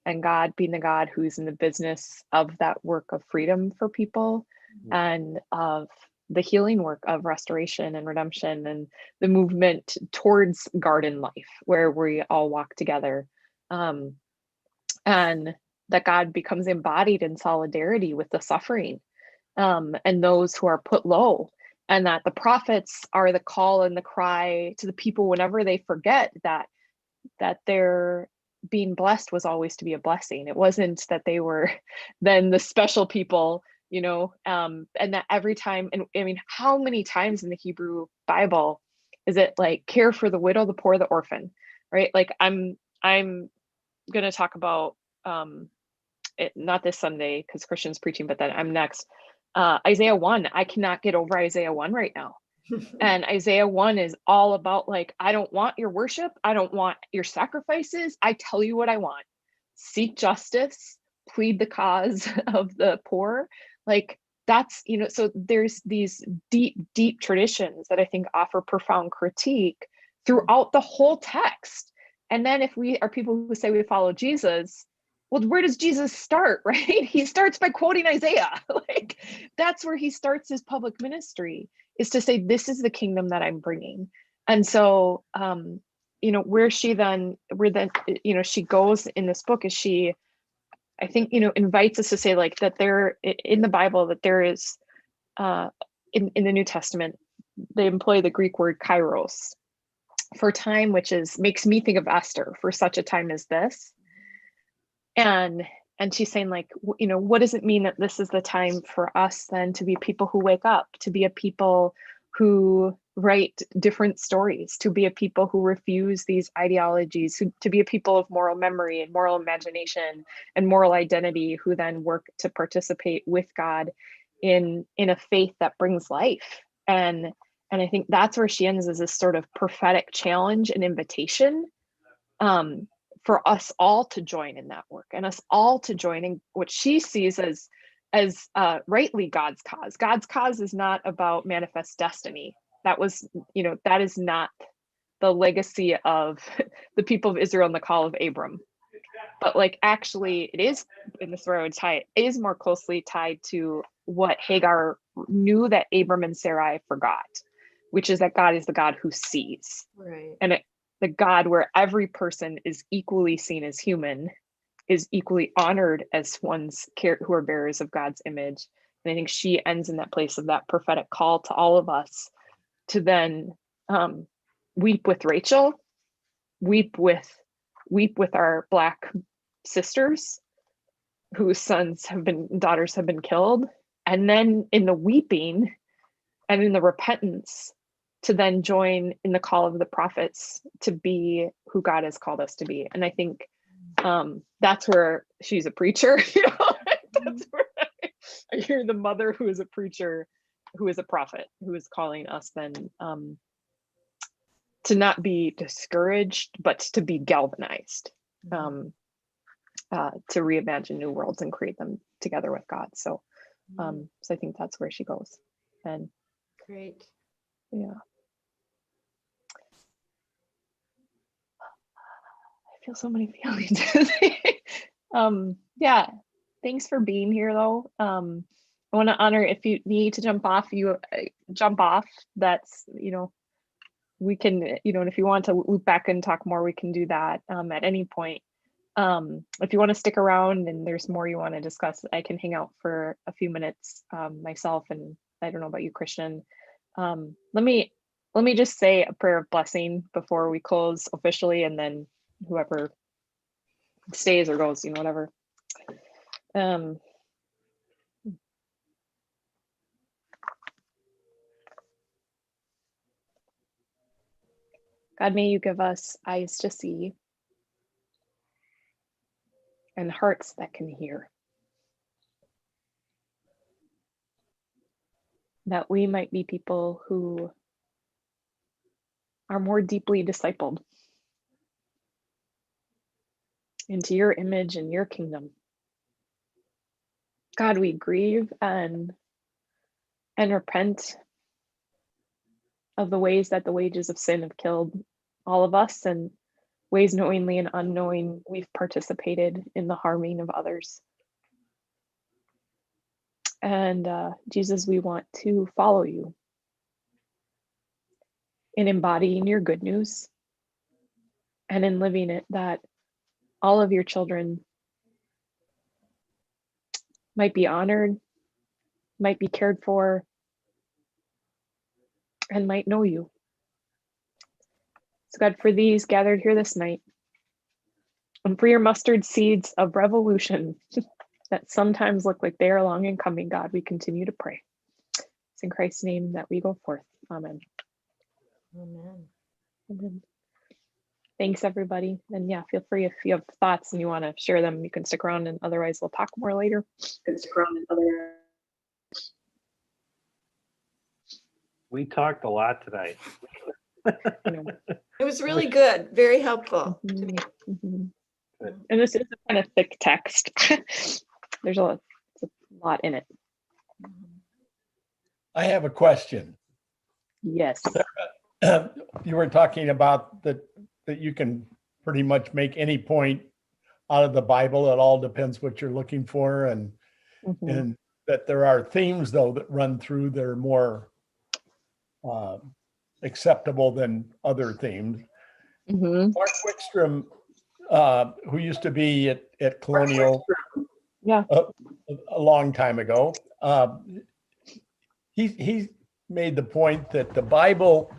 [SPEAKER 1] and God being the God who's in the business of that work of freedom for people, and of the healing work of restoration and redemption, and the movement towards garden life where we all walk together, and that God becomes embodied in solidarity with the suffering, and those who are put low, and that the prophets are the call and the cry to the people whenever they forget that being blessed was always to be a blessing. It wasn't that they were then the special people, you know, and that every time, and I mean, how many times in the Hebrew Bible is it like care for the widow, the poor, the orphan, right? Like I'm going to talk about not this Sunday because Christian's preaching, but then I'm next. Isaiah 1. I cannot get over Isaiah 1 right now. And Isaiah 1 is all about like, I don't want your worship. I don't want your sacrifices. I tell you what I want. Seek justice, plead the cause of the poor. Like that's, you know, so there's these deep, deep traditions that I think offer profound critique throughout the whole text. And then if we are people who say we follow Jesus, well, where does Jesus start, right? He starts by quoting Isaiah. Like that's where he starts his public ministry, is to say, this is the kingdom that I'm bringing. And so, you know, where then, you know, she goes in this book is she, I think, you know, invites us to say like that there in the Bible, that there is, in the New Testament, they employ the Greek word kairos for time, which makes me think of Esther, for such a time as this. And she's saying like, you know, what does it mean that this is the time for us then to be people who wake up, to be a people who write different stories, to be a people who refuse these ideologies, to be a people of moral memory and moral imagination and moral identity, who then work to participate with God in a faith that brings life. And I think that's where she ends, as this sort of prophetic challenge and invitation for us all to join in that work, and us all to join in what she sees as rightly God's cause. God's cause is not about manifest destiny. That was, you know, that is not the legacy of the people of Israel and the call of Abram. But like actually it is, in this where I would tie it, is more closely tied to what Hagar knew that Abram and Sarai forgot, which is that God is the God who sees.
[SPEAKER 3] Right.
[SPEAKER 1] And the God where every person is equally seen as human, is equally honored as ones who are bearers of God's image. And I think she ends in that place of that prophetic call to all of us to then weep with Rachel, weep with our Black sisters whose daughters have been killed, and then in the weeping and in the repentance to then join in the call of the prophets to be who God has called us to be. And I think that's where she's a preacher. You know? That's where I hear the mother who is a preacher, who is a prophet, who is calling us then to not be discouraged, but to be galvanized, to reimagine new worlds and create them together with God. So, so I think that's where she goes. And
[SPEAKER 3] Great.
[SPEAKER 1] yeah. I feel so many feelings. Yeah. Thanks for being here though. I want to honor, if you need to jump off, you jump off. That's, you know, we can, you know, and if you want to loop back and talk more, we can do that at any point. If you want to stick around and there's more you want to discuss, I can hang out for a few minutes myself. And I don't know about you, Christian. Let me just say a prayer of blessing before we close officially, and then whoever stays or goes, you know, whatever. God, may you give us eyes to see and hearts that can hear, that we might be people who are more deeply discipled into your image and your kingdom. God, we grieve and repent of the ways that the wages of sin have killed all of us, and ways knowingly and unknowing we've participated in the harming of others. And Jesus, we want to follow you in embodying your good news and in living it, that all of your children might be honored, might be cared for, and might know you. So God, for these gathered here this night, And for your mustard seeds of revolution that sometimes look like they are long in coming, God, we continue to pray. It's in Christ's name that we go forth. Amen.
[SPEAKER 3] Amen.
[SPEAKER 1] Amen. Thanks, everybody. And yeah, feel free if you have thoughts and you want to share them, you can stick around, and otherwise we'll talk more later.
[SPEAKER 2] We talked a lot tonight.
[SPEAKER 1] You know.
[SPEAKER 3] It was really good, very helpful.
[SPEAKER 1] Mhm, mhm. And this is a kind of thick text. There's a lot in it.
[SPEAKER 5] I have a question.
[SPEAKER 1] Yes.
[SPEAKER 5] You were talking about that you can pretty much make any point out of the Bible. It all depends what you're looking for, and
[SPEAKER 1] Mhm.
[SPEAKER 5] and that there are themes though that run through that are more acceptable than other themes.
[SPEAKER 1] Mhm.
[SPEAKER 5] Mark Wickstrom, who used to be at Colonial
[SPEAKER 1] Yeah.
[SPEAKER 5] a long time ago, he made the point that the Bible,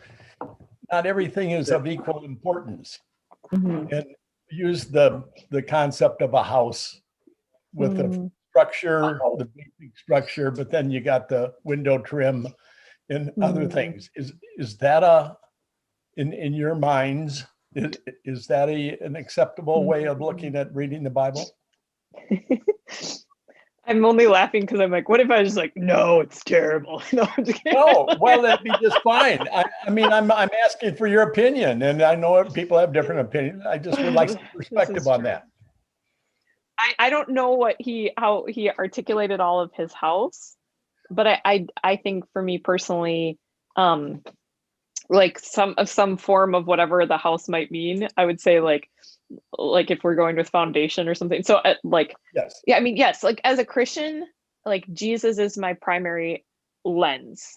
[SPEAKER 5] not everything is of equal importance,
[SPEAKER 1] Mhm.
[SPEAKER 5] and used the concept of a house with a structure, the basic structure, but then you got the window trim and other things. Is that in your minds, is that an acceptable way of looking at reading the Bible?
[SPEAKER 1] I'm only laughing because I'm like, what if I was just like, no, it's terrible. No, I'm just kidding.
[SPEAKER 5] No, well, that'd be just fine. I mean, I'm asking for your opinion, and I know people have different opinions. I just would like some perspective on that.
[SPEAKER 1] I don't know how he articulated all of his house, but I think for me personally, like some form of whatever the house might mean, I would say like if we're going with foundation or something. So
[SPEAKER 5] Yes.
[SPEAKER 1] Yeah, I mean, yes, like as a Christian, like Jesus is my primary lens.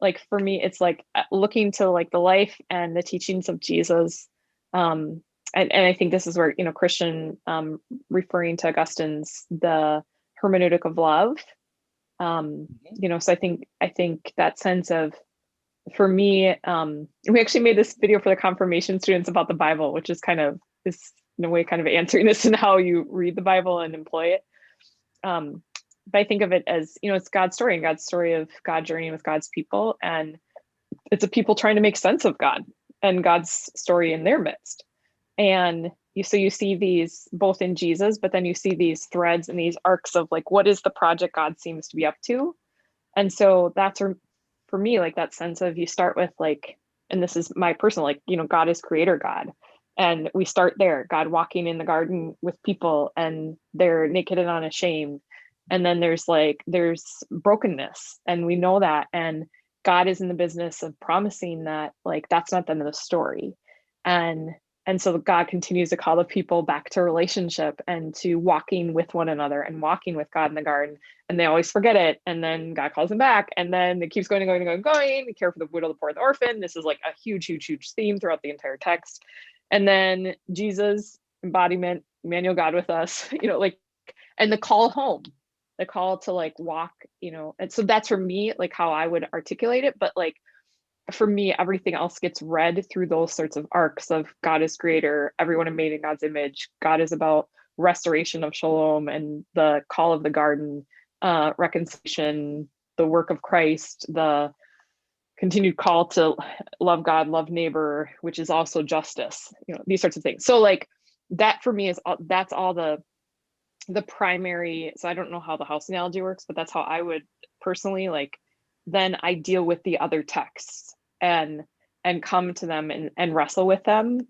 [SPEAKER 1] Like for me, it's like looking to like the life and the teachings of Jesus. And I think this is where, Christian, referring to Augustine's, the hermeneutic of love. So I think that sense of, for me, we actually made this video for the confirmation students about the Bible, which is in a way kind of answering this in how you read the Bible and employ it. But I think of it as, it's God's story, and God's story of God journeying with God's people. And it's a people trying to make sense of God and God's story in their midst. And you see these both in Jesus, but then you see these threads and these arcs of like, what is the project God seems to be up to? And so that's for me, like that sense of, you start with like, and this is my personal, like, God is creator God. And we start there, God walking in the garden with people and they're naked and unashamed. And then there's brokenness, and we know that. And God is in the business of promising that like, that's not the end of the story. And so God continues to call the people back to relationship and to walking with one another and walking with God in the garden. And they always forget it. And then God calls them back. And then it keeps going and going and going and going. We care for the widow, the poor, the orphan. This is like a huge, huge, huge theme throughout the entire text. And then Jesus, embodiment, Emmanuel, God with us, and the call home, the call to like walk, and so that's for me, like how I would articulate it. But like, for me, everything else gets read through those sorts of arcs of God is creator, everyone made in God's image. God is about restoration of shalom and the call of the garden, reconciliation, the work of Christ, the continued call to love God, love neighbor, which is also justice, these sorts of things. So like that for me that's all the primary. So I don't know how the house analogy works, but that's how I would personally then I deal with the other texts and come to them and wrestle with them,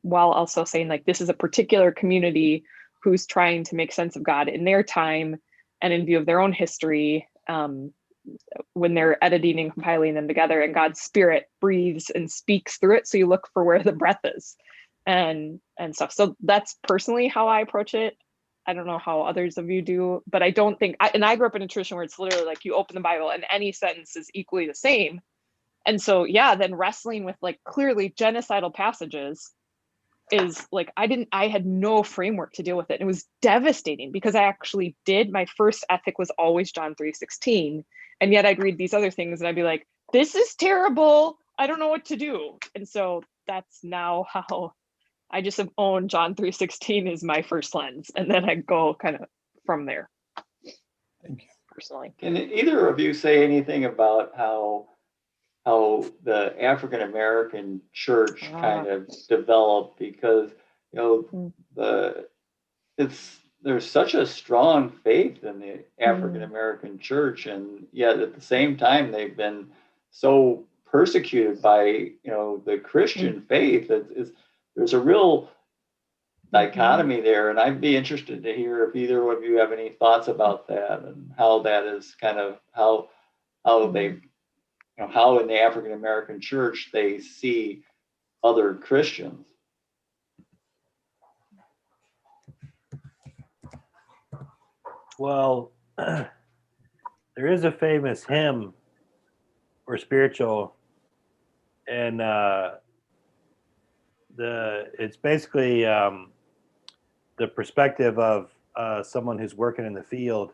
[SPEAKER 1] while also saying like, this is a particular community who's trying to make sense of God in their time and in view of their own history, when they're editing and compiling them together, and God's spirit breathes and speaks through it. So you look for where the breath is and stuff. So that's personally how I approach it. I don't know how others of you do, but I don't think, I grew up in a tradition where it's literally like you open the Bible and any sentence is equally the same. And so, yeah, then wrestling with like clearly genocidal passages is like, I had no framework to deal with it. It was devastating because I actually my first ethic was always John 3:16. And yet I'd read these other things and I'd be like, this is terrible. I don't know what to do. And so that's now how I just have owned John 3:16 is my first lens, and then I go kind of from there.
[SPEAKER 5] Thank you.
[SPEAKER 1] Personally.
[SPEAKER 8] Can either of you say anything about how the African American church kind of developed? Because there's such a strong faith in the African American church, and yet at the same time they've been so persecuted by the Christian faith. There's a real dichotomy there, and I'd be interested to hear if either of you have any thoughts about that and how that is kind of how they how in the African American church they see other Christians.
[SPEAKER 2] Well, there is a famous hymn or spiritual, and it's basically the perspective of someone who's working in the field,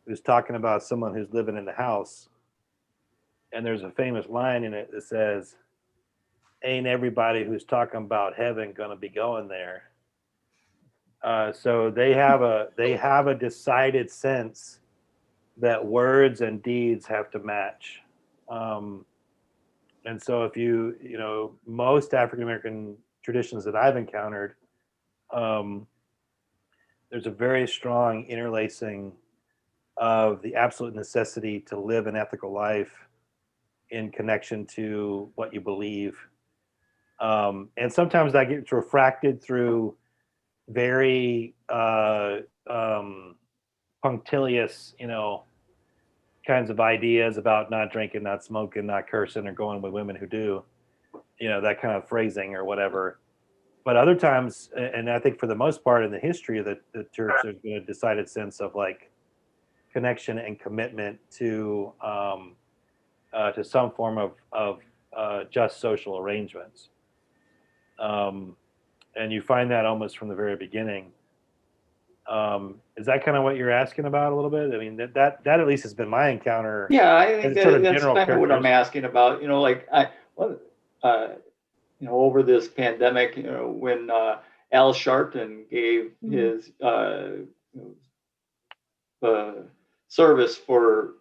[SPEAKER 2] who's talking about someone who's living in the house. And there's a famous line in it that says, "Ain't everybody who's talking about heaven gonna be going there?" So they have a decided sense that words and deeds have to match. And so if most African American traditions that I've encountered, there's a very strong interlacing of the absolute necessity to live an ethical life in connection to what you believe. And sometimes that gets refracted through very punctilious, kinds of ideas about not drinking, not smoking, not cursing, or going with women who do, that kind of phrasing or whatever. But other times, and I think for the most part in the history of the church, there's been a decided sense of like connection and commitment to some form of just social arrangements. And you find that almost from the very beginning. Is that kind of what you're asking about a little bit? I mean, that at least has been my encounter.
[SPEAKER 8] Yeah, I think
[SPEAKER 2] sort of
[SPEAKER 8] that's
[SPEAKER 2] general
[SPEAKER 8] kind of what I'm asking about. Over this pandemic, when Al Sharpton gave his service for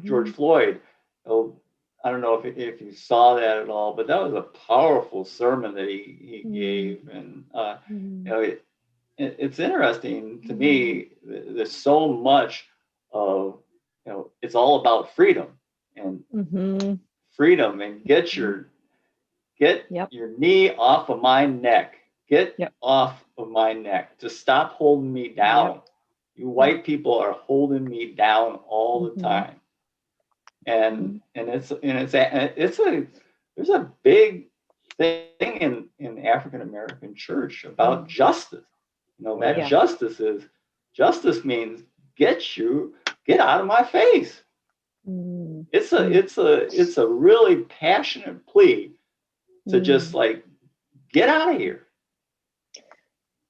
[SPEAKER 8] George Floyd. I don't know if you saw that at all, but that was a powerful sermon that he gave, and it's interesting to me. There's so much of it's all about freedom and freedom, and get your knee off of my neck. Get off of my neck. Just stop holding me down. You white people are holding me down all the time. And there's a big thing in African American church about justice. Justice means get out of my face. It's a really passionate plea to just like get out of here.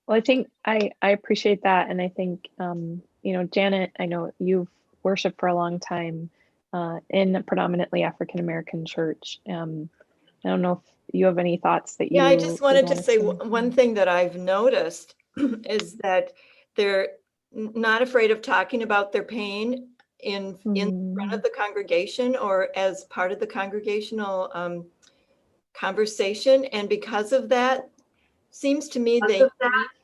[SPEAKER 1] Well, I think I appreciate that, and I think Janet, I know you've worshiped for a long time in a predominantly African American church. I don't know if you have any thoughts that you.
[SPEAKER 3] Yeah, I just wanted to say one thing that I've noticed is that they're not afraid of talking about their pain in front of the congregation or as part of the congregational conversation, and because of that, seems to me they need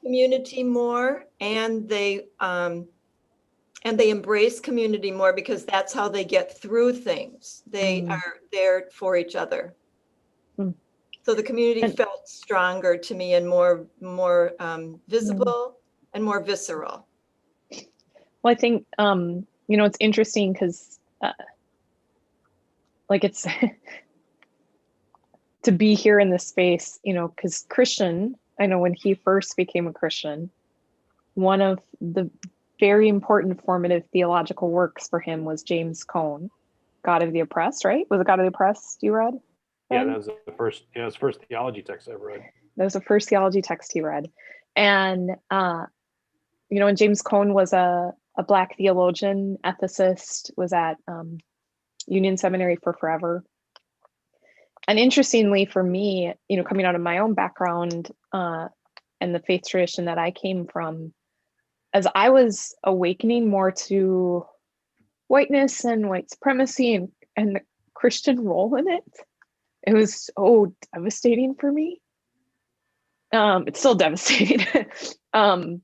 [SPEAKER 3] community more, and they embrace community more, because that's how they get through things. They are there for each other. So the community felt stronger to me and more visible and more visceral.
[SPEAKER 1] Well, I think it's interesting because it's to be here in this space, because Christian, I know when he first became a Christian, one of the very important formative theological works for him was James Cone, God of the Oppressed, right? Was it God of the Oppressed you read?
[SPEAKER 2] Yeah, that was the first, his first theology text I ever read.
[SPEAKER 1] That was the first theology text he read. And, and James Cone was a Black theologian, ethicist, was at Union Seminary for forever. And interestingly for me, you know, coming out of my own background and the faith tradition that I came from, as I was awakening more to whiteness and white supremacy and the Christian role in it, it was so devastating for me. It's still devastating. And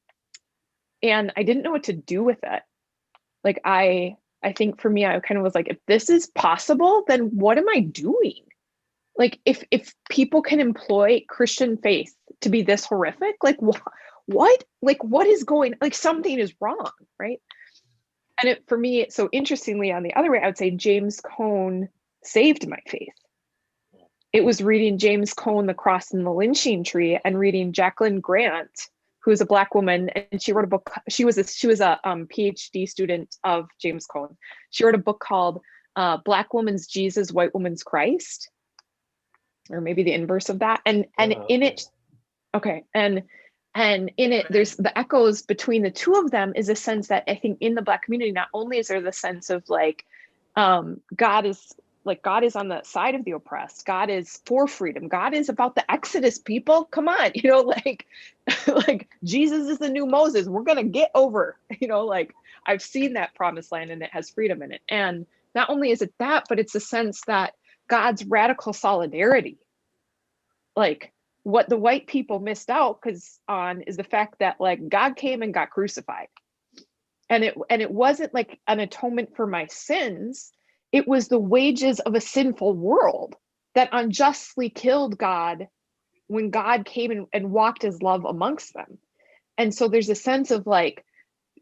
[SPEAKER 1] I didn't know what to do with it. Like I think for me, I kind of was like, if this is possible, then what am I doing? Like if people can employ Christian faith to be this horrific, like what? Like what is going, like something is wrong, right? And it, for me, so interestingly, on the other way, I would say James Cone saved my faith. It was reading James Cone, The Cross and the Lynching Tree, and reading Jacqueline Grant, who is a Black woman, and she wrote a book. She was a PhD student of James Cone. She wrote a book called Black Woman's Jesus, White Woman's Christ, or maybe the inverse of that. And in it, okay, and in it, there's the echoes between the two of them is a sense that I think in the Black community, not only is there the sense of like God is on the side of the oppressed. God is for freedom. God is about the Exodus, people. Come on, you know, like Jesus is the new Moses. We're gonna get over, you know, like I've seen that promised land and it has freedom in it. And not only is it that, but it's a sense that God's radical solidarity, like what the white people missed out on is the fact that like God came and got crucified. And it wasn't like an atonement for my sins. It was the wages of a sinful world that unjustly killed God when God came and walked his love amongst them. And so there's a sense of like,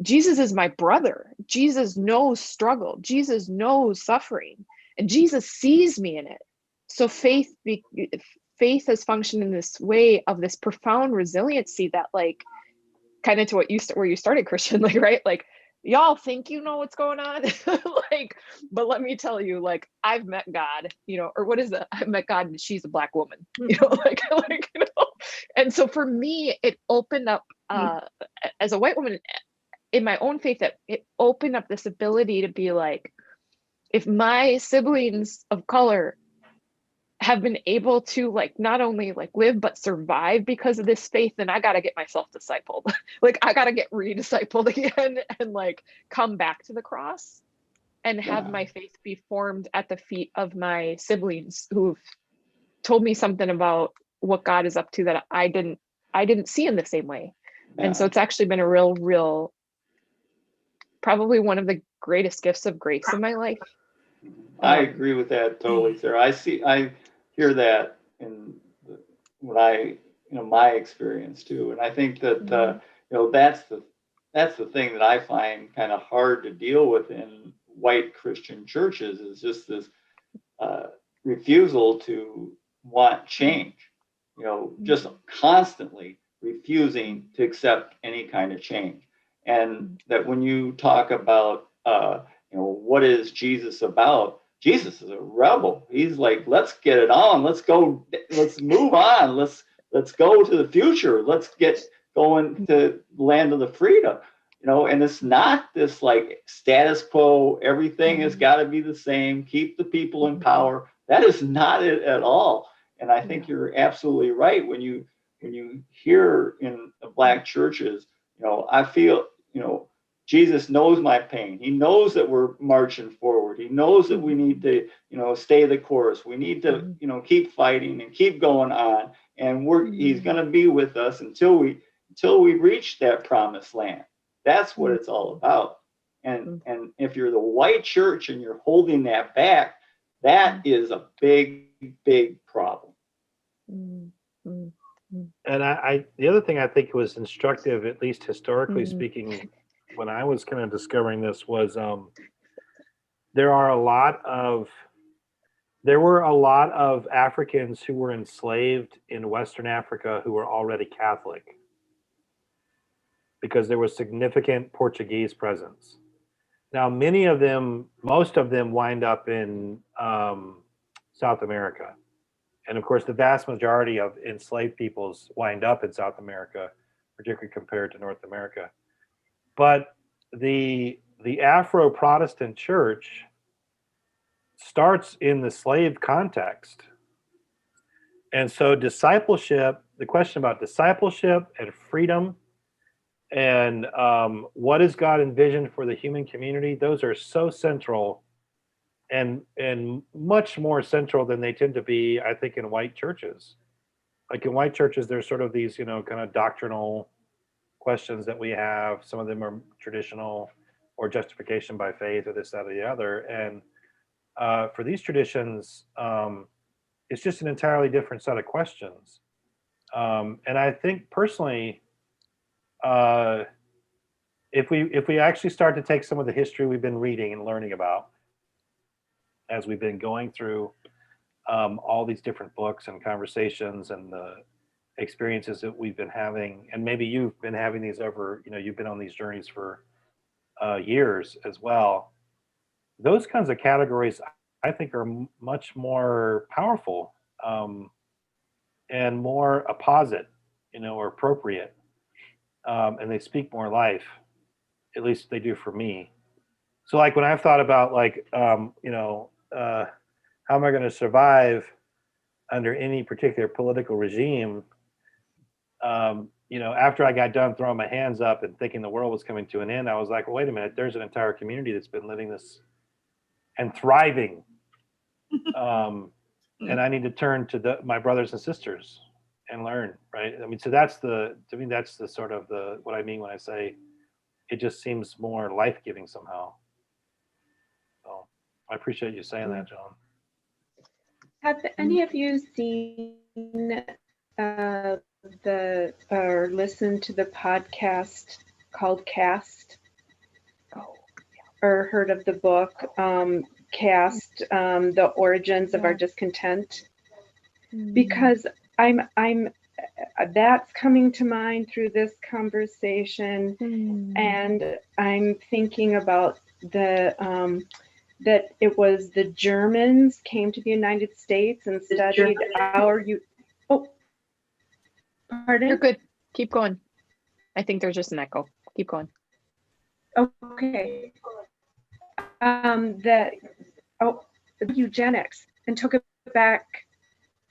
[SPEAKER 1] Jesus is my brother. Jesus knows struggle. Jesus knows suffering. And Jesus sees me in it. So faith has functioned in this way of this profound resiliency that like, kind of to what where you started, Christian, like, right? Like, y'all think you know what's going on, like, but let me tell you, like, I've met God, you know, or what is it? I've met God and she's a Black woman, you know, like, you know. And so for me, it opened up, as a white woman in my own faith, that it opened up this ability to be like, if my siblings of color have been able to like not only like live but survive because of this faith, then I got to get myself discipled. Like I got to get re-discipled again and like come back to the cross and have my faith be formed at the feet of my siblings who've told me something about what God is up to that I didn't see in the same way. And so it's actually been a real probably one of the greatest gifts of grace in my life.
[SPEAKER 8] I agree with that totally, Sarah. I hear that in my experience too, and I think that you know that's the thing that I find kind of hard to deal with in white Christian churches is just this refusal to want change. You know, just constantly refusing to accept any kind of change, and that when you talk about you know, what is Jesus about? Jesus is a rebel. He's like, let's get it on. Let's go. Let's move on. Let's go to the future. Let's get going to the land of the freedom. You know, and it's not this like status quo. Everything has got to be the same. Keep the people in power. That is not it at all. And I think you're absolutely right when you hear in the Black churches. You know, I feel, you know, Jesus knows my pain. He knows that we're marching forward. He knows that we need to, you know, stay the course. We need to, you know, keep fighting and keep going on. And he's going to be with us until we reach that promised land. That's what it's all about. And if you're the white church and you're holding that back, that is a big problem.
[SPEAKER 2] And the other thing I think was instructive, at least historically speaking, when I was kind of discovering this was there were a lot of Africans who were enslaved in Western Africa who were already Catholic because there was significant Portuguese presence. Now, most of them wind up in South America. And of course, the vast majority of enslaved peoples wind up in South America, particularly compared to North America. But the Afro-Protestant church starts in the slave context And so discipleship, the question about discipleship and freedom and what is God envisioned for the human community, those are so central and much more central than they tend to be, I think, in white churches. Like in white churches, there's sort of these, kind of doctrinal questions that we have. Some of them are traditional or justification by faith or this, that, or the other. And for these traditions, it's just an entirely different set of questions. And I think personally, if we actually start to take some of the history we've been reading and learning about as we've been going through all these different books and conversations and the experiences that we've been having, and maybe you've been having these over, you've been on these journeys for years as well. Those kinds of categories, I think, are much more powerful and more apposite, or appropriate, and they speak more life. At least they do for me. So, like when I've thought about, like, how am I going to survive under any particular political regime? After I got done throwing my hands up and thinking the world was coming to an end, I was like, well, wait a minute, there's an entire community that's been living this and thriving. And I need to turn to my brothers and sisters and learn, right? I mean, so that's the sort of what I mean when I say it just seems more life-giving somehow. So I appreciate you saying that, John.
[SPEAKER 7] Have any of you seen or listened to the podcast called Cast? Or heard of the book Cast, The Origins of Our Discontent? Because I'm that's coming to mind through this conversation, and I'm thinking about that it was the Germans came to the United States and studied pardon?
[SPEAKER 1] You're good. Keep going. I think there's just an echo. Keep going.
[SPEAKER 7] Okay. Eugenics, and took it back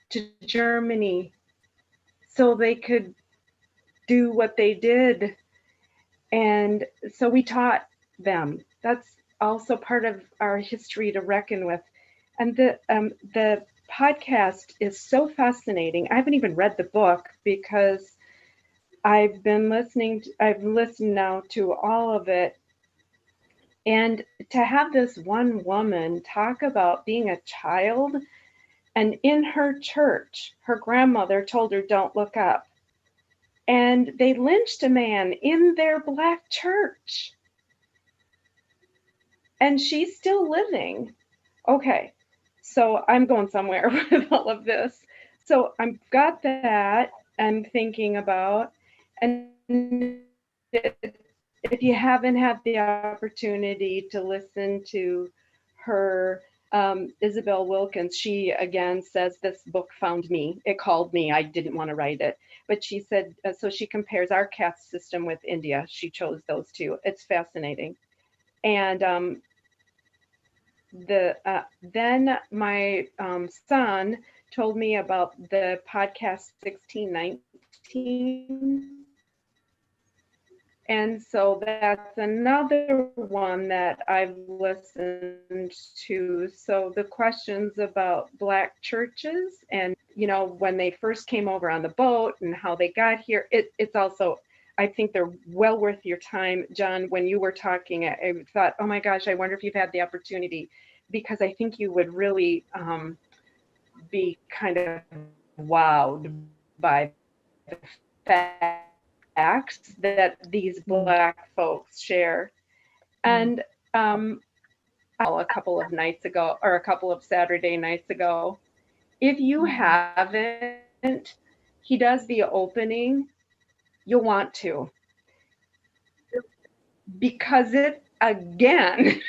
[SPEAKER 7] to Germany so they could do what they did. And so we taught them. That's also part of our history to reckon with. And the podcast is so fascinating. I haven't even read the book because I've listened now to all of it. And to have this one woman talk about being a child, and in her church, her grandmother told her, don't look up. And they lynched a man in their Black church. And she's still living. Okay, so I'm going somewhere with all of this. So I've got that I'm thinking about. And if you haven't had the opportunity to listen to her, Isabel Wilkins, she again says, this book found me. It called me. I didn't want to write it. But she said, so she compares our caste system with India. She chose those two. It's fascinating. And then my son told me about the podcast 1619. And so that's another one that I've listened to. So the questions about Black churches and, when they first came over on the boat and how they got here, it's also, I think they're well worth your time. John, when you were talking, I thought, oh my gosh, I wonder if you've had the opportunity, because I think you would really be kind of wowed by the facts that these Black folks share. And a couple of nights ago, or a couple of Saturday nights ago, if you haven't, he does the opening, you'll want to, because it again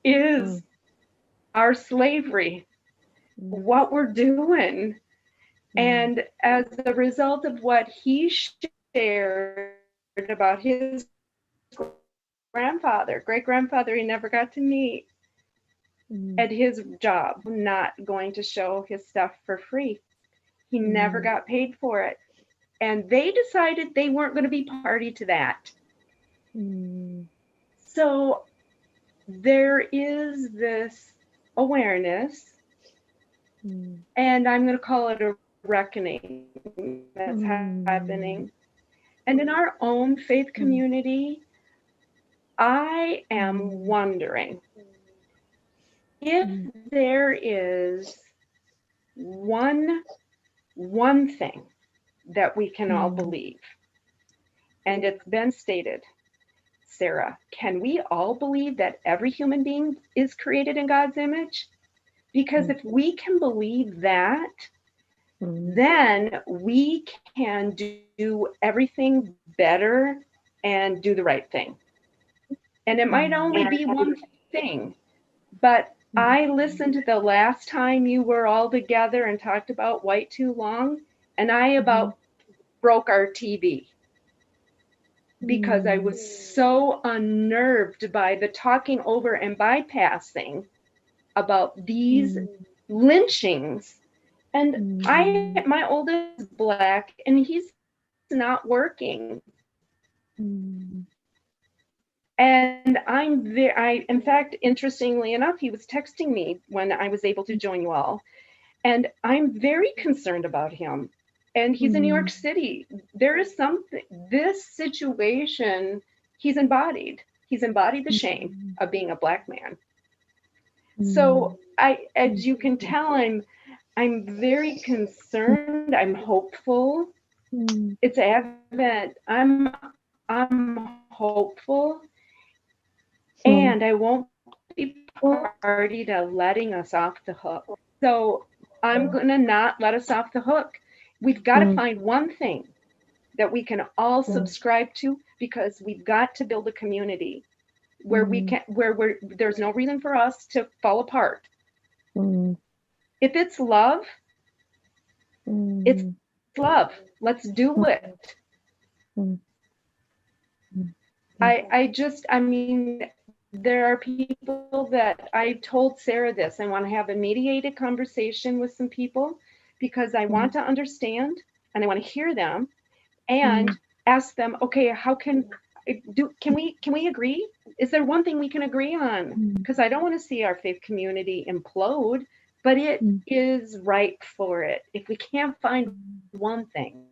[SPEAKER 7] is our slavery, what we're doing. And as a result of what he shared about his great grandfather, he never got to meet at his job, not going to show his stuff for free. He never
[SPEAKER 1] Mm.
[SPEAKER 7] got paid for it. And they decided they weren't going to be party to that.
[SPEAKER 1] Mm.
[SPEAKER 7] So there is this awareness,
[SPEAKER 1] Mm.
[SPEAKER 7] and I'm going to call it a reckoning that's
[SPEAKER 1] Mm.
[SPEAKER 7] happening. And in our own faith community, I am wondering if there is one thing that we can all believe. And it's been stated, Sarah, can we all believe that every human being is created in God's image? Because if we can believe that, then we can do everything better and do the right thing. And it might only be one thing, but I listened to the last time you were all together and talked about white too long, and I about broke our TV because I was so unnerved by the talking over and bypassing about these lynchings. And my oldest is Black, and he's not working. And in fact, interestingly enough, he was texting me when I was able to join you all. And I'm very concerned about him. And he's in New York City. There is something, this situation, he's embodied the shame of being a Black man. So as you can tell, I'm very concerned. I'm hopeful. It's Advent. I'm hopeful. And I won't be party to letting us off the hook. So I'm going to not let us off the hook. We've got to find one thing that we can all subscribe to, because we've got to build a community where there's no reason for us to fall apart. If it's love, it's love. Let's do it. I mean, there are people that I told Sarah this. I want to have a mediated conversation with some people because I want to understand and I want to hear them and ask them, okay, how can we agree? Is there one thing we can agree on? Because I don't want to see our faith community implode, but it is ripe for it. If we can't find one thing,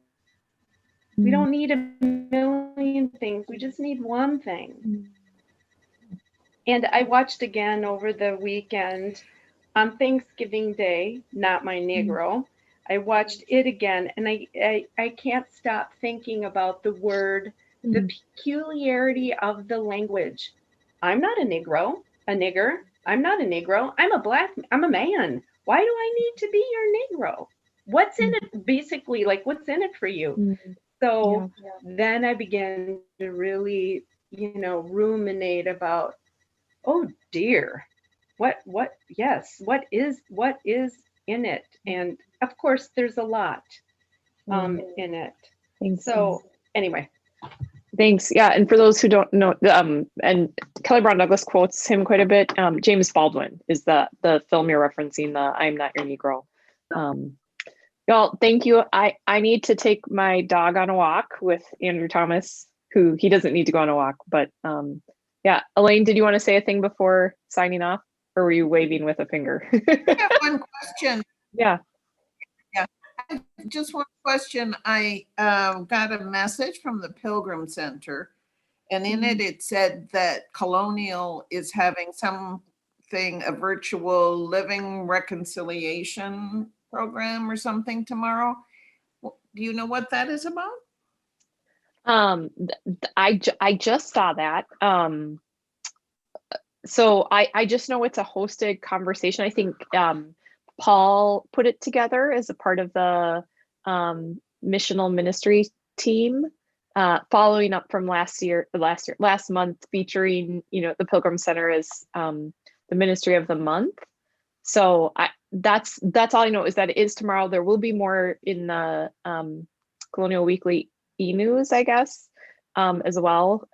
[SPEAKER 7] we don't need a million things. We just need one thing. And I watched again over the weekend on Thanksgiving Day, Not My Negro. I watched it again, and I can't stop thinking about the word, the peculiarity of the language. I'm not a Negro, a nigger. I'm not a Negro. I'm a man. Why do I need to be your Negro? What's in it? Basically, like, what's in it for you? So then I began to really, ruminate about, oh dear, what is in it? And of course there's a lot in it.
[SPEAKER 1] Thanks.
[SPEAKER 7] So anyway.
[SPEAKER 1] Thanks. Yeah, and for those who don't know, and Kelly Brown Douglas quotes him quite a bit. James Baldwin is the film you're referencing, the I'm Not Your Negro. Y'all, thank you. I need to take my dog on a walk with Andrew Thomas, who he doesn't need to go on a walk, but yeah. Elaine, did you want to say a thing before signing off, or were you waving with a finger?
[SPEAKER 4] I have one question.
[SPEAKER 1] Yeah.
[SPEAKER 4] Just one question. I got a message from the Pilgrim Center, and in it said that Colonial is having something, a virtual living reconciliation program or something tomorrow. Do you know what that is about?
[SPEAKER 1] I just saw that. So I just know it's a hosted conversation. I think Paul put it together as a part of the missional ministry team, following up from last month, featuring the Pilgrim Center as the ministry of the month. So that's all I know, is that it is tomorrow. There will be more in the Colonial Weekly e-news, I guess, as well.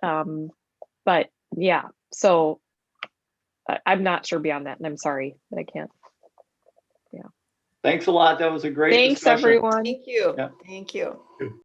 [SPEAKER 1] But yeah, so I'm not sure beyond that, and I'm sorry that I can't. Yeah.
[SPEAKER 8] Thanks a lot. That was a great
[SPEAKER 1] Thanks,
[SPEAKER 8] discussion.
[SPEAKER 1] everyone.
[SPEAKER 3] Thank you.
[SPEAKER 8] Yeah.
[SPEAKER 3] Thank you.